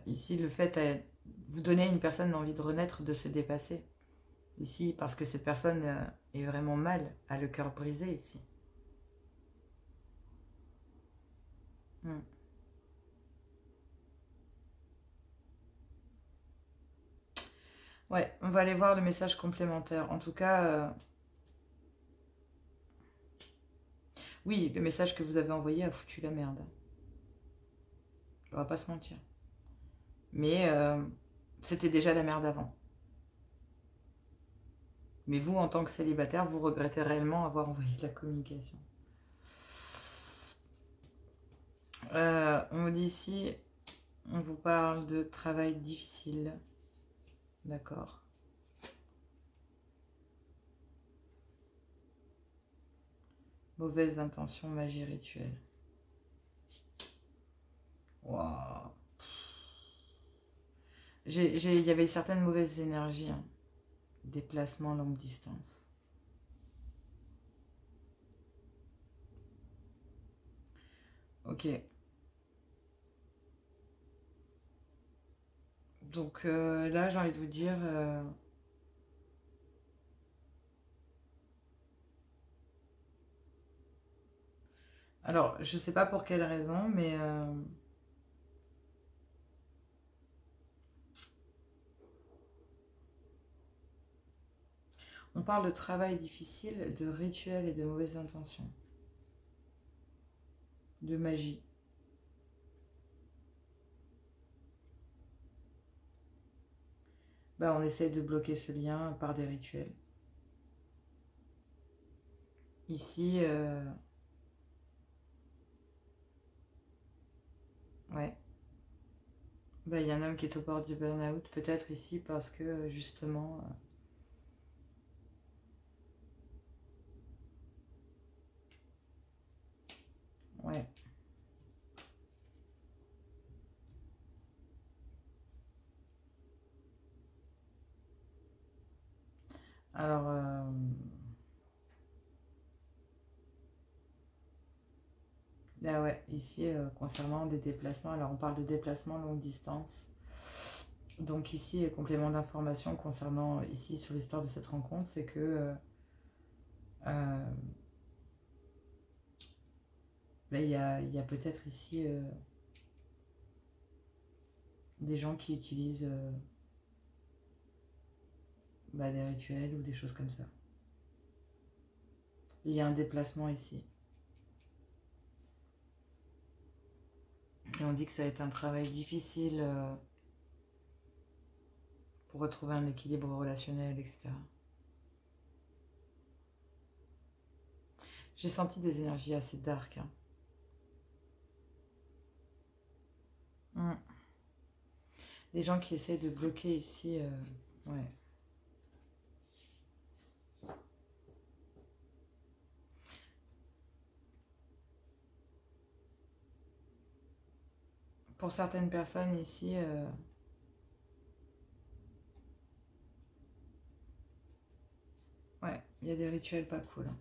ici le fait est vous donner à une personne l'envie de renaître, de se dépasser. Ici, parce que cette personne est vraiment mal, a le cœur brisé ici. Hmm. Ouais, on va aller voir le message complémentaire. En tout cas, oui, le message que vous avez envoyé a foutu la merde. On va pas se mentir. Mais c'était déjà la merde avant. Mais vous, en tant que célibataire, vous regrettez réellement avoir envoyé de la communication. On me dit ici, on vous parle de travail difficile. D'accord. Mauvaise intention, magie rituelle. Waouh. Il y avait certaines mauvaises énergies. Hein. Déplacement longue distance. Ok. Donc là, j'ai envie de vous dire... alors, je sais pas pour quelle raison, mais... on parle de travail difficile, de rituel et de mauvaises intentions. De magie. Bah, on essaie de bloquer ce lien par des rituels. Ici, ouais. Bah, il y a un homme qui est au bord du burn-out, peut-être ici parce que justement... ouais. Alors... là, ouais, ici, concernant des déplacements, alors on parle de déplacements longue distance. Donc ici, complément d'information concernant, ici, sur l'histoire de cette rencontre, c'est que... euh, là, il y a peut-être ici des gens qui utilisent bah, des rituels ou des choses comme ça. Il y a un déplacement ici. Et on dit que ça va être un travail difficile pour retrouver un équilibre relationnel, etc. J'ai senti des énergies assez dark. Hein. Mm. Des gens qui essaient de bloquer ici. Ouais. Pour certaines personnes ici, ouais, il y a des rituels pas cool. Hein.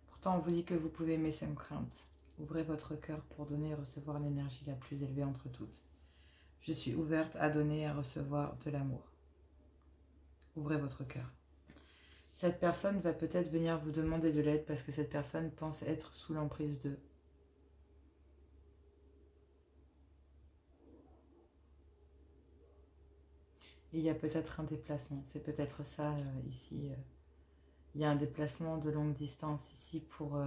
Pourtant, on vous dit que vous pouvez aimer sans crainte. Ouvrez votre cœur pour donner et recevoir l'énergie la plus élevée entre toutes. Je suis ouverte à donner et à recevoir de l'amour. Ouvrez votre cœur. Cette personne va peut-être venir vous demander de l'aide parce que cette personne pense être sous l'emprise d'eux. Il y a peut-être un déplacement. C'est peut-être ça ici. Il y a un déplacement de longue distance ici pour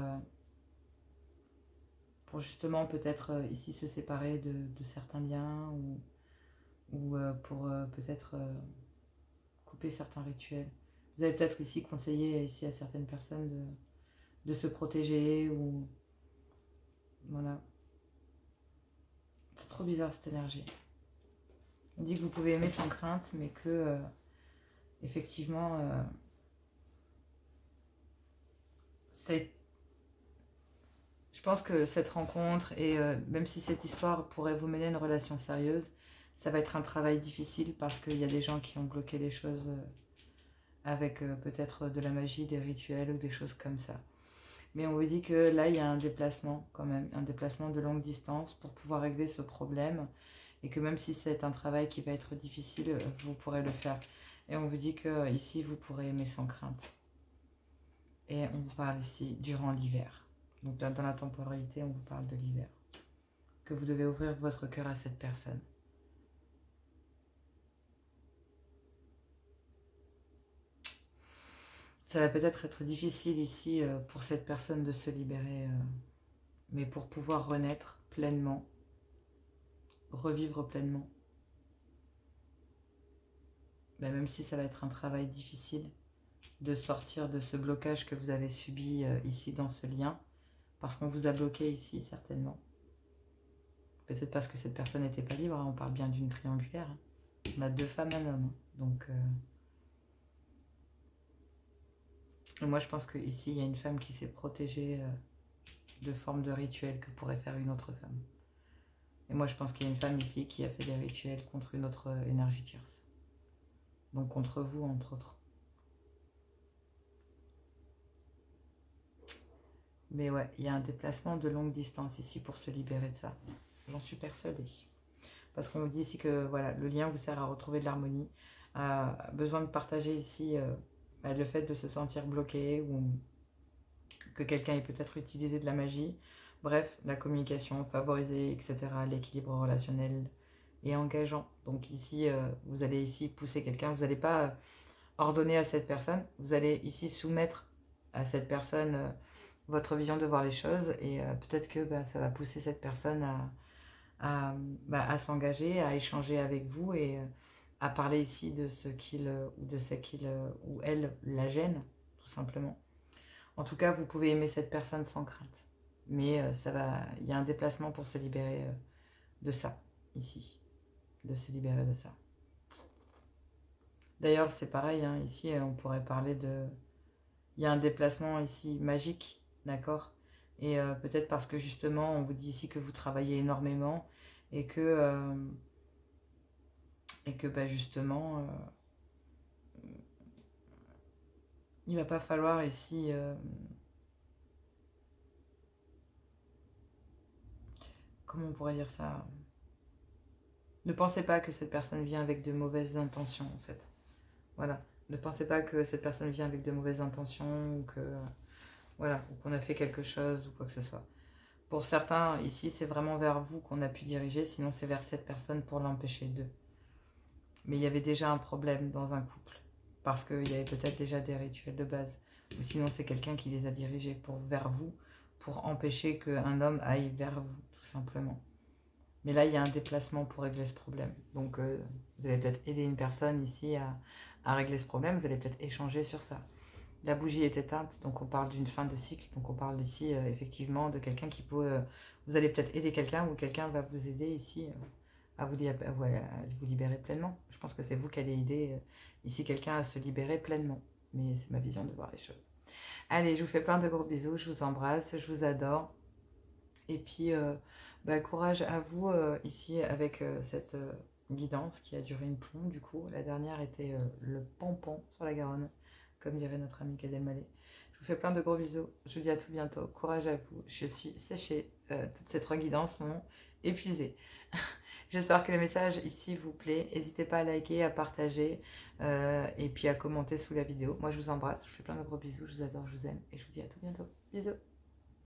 justement peut-être ici se séparer de certains liens ou pour peut-être couper certains rituels. Vous avez peut-être ici conseillé ici à certaines personnes de se protéger ou... Voilà. C'est trop bizarre cette énergie. On dit que vous pouvez aimer sans crainte, mais que effectivement, je pense que cette rencontre, et même si cette histoire pourrait vous mener à une relation sérieuse, ça va être un travail difficile parce qu'il y a des gens qui ont bloqué les choses avec peut-être de la magie, des rituels ou des choses comme ça. Mais on vous dit que là, il y a un déplacement quand même, un déplacement de longue distance pour pouvoir régler ce problème. Et que même si c'est un travail qui va être difficile, vous pourrez le faire. Et on vous dit que ici, vous pourrez aimer sans crainte. Et on vous parle ici durant l'hiver. Donc là, dans la temporalité, on vous parle de l'hiver. Que vous devez ouvrir votre cœur à cette personne. Ça va peut-être être difficile ici pour cette personne de se libérer, mais pour pouvoir renaître pleinement, revivre pleinement, ben même si ça va être un travail difficile, de sortir de ce blocage que vous avez subi ici dans ce lien, parce qu'on vous a bloqué ici certainement. Peut-être parce que cette personne n'était pas libre, hein, on parle bien d'une triangulaire. Hein. On a 2 femmes, un homme, hein, donc... moi je pense qu'ici il y a une femme qui s'est protégée de formes de rituels que pourrait faire une autre femme. Et moi je pense qu'il y a une femme ici qui a fait des rituels contre une autre énergie tierce. Donc contre vous entre autres. Mais ouais, il y a un déplacement de longue distance ici pour se libérer de ça. J'en suis persuadée. Parce qu'on vous dit ici que voilà, le lien vous sert à retrouver de l'harmonie, a besoin de partager ici le fait de se sentir bloqué ou que quelqu'un ait peut-être utilisé de la magie. Bref, la communication, favoriser, etc. L'équilibre relationnel et engageant. Donc ici, vous allez ici pousser quelqu'un, vous n'allez pas ordonner à cette personne, vous allez ici soumettre à cette personne votre vision de voir les choses et peut-être que ça va pousser cette personne à s'engager, à échanger avec vous et à parler ici de ce qu'il ou de ce qu'il ou elle la gêne, tout simplement. En tout cas, vous pouvez aimer cette personne sans crainte. Mais il y a un déplacement pour se libérer de ça, ici. De se libérer de ça. D'ailleurs, c'est pareil, hein, ici, on pourrait parler de... Il y a un déplacement ici magique, d'accord? Et peut-être parce que justement, on vous dit ici que vous travaillez énormément et que justement, il va pas falloir ici... comment on pourrait dire ça? Ne pensez pas que cette personne vient avec de mauvaises intentions, en fait. Voilà. Ne pensez pas que cette personne vient avec de mauvaises intentions ou que voilà, ou qu'on a fait quelque chose ou quoi que ce soit. Pour certains, ici, c'est vraiment vers vous qu'on a pu diriger, sinon c'est vers cette personne pour l'empêcher d'eux. Mais il y avait déjà un problème dans un couple, parce qu'il y avait peut-être déjà des rituels de base. Ou sinon c'est quelqu'un qui les a dirigés vers vous, pour empêcher qu'un homme aille vers vous, tout simplement. Mais là, il y a un déplacement pour régler ce problème. Donc, vous allez peut-être aider une personne ici à régler ce problème. Vous allez peut-être échanger sur ça. La bougie est éteinte, donc on parle d'une fin de cycle. Donc, on parle ici, effectivement, de quelqu'un qui peut... vous allez peut-être aider quelqu'un ou quelqu'un va vous aider ici à vous libérer pleinement. Je pense que c'est vous qui allez aider ici quelqu'un à se libérer pleinement. Mais c'est ma vision de voir les choses. Allez, je vous fais plein de gros bisous. Je vous embrasse, je vous adore. Et puis, courage à vous ici avec cette guidance qui a duré une plombe du coup. La dernière était le pompon sur la Garonne, comme dirait notre ami Gad Elmaleh. Je vous fais plein de gros bisous. Je vous dis à tout bientôt. Courage à vous. Je suis séchée. Toutes ces 3 guidances m'ont épuisée. J'espère que le message ici vous plaît. N'hésitez pas à liker, à partager et puis à commenter sous la vidéo. Moi, je vous embrasse. Je vous fais plein de gros bisous. Je vous adore, je vous aime. Et je vous dis à tout bientôt. Bisous.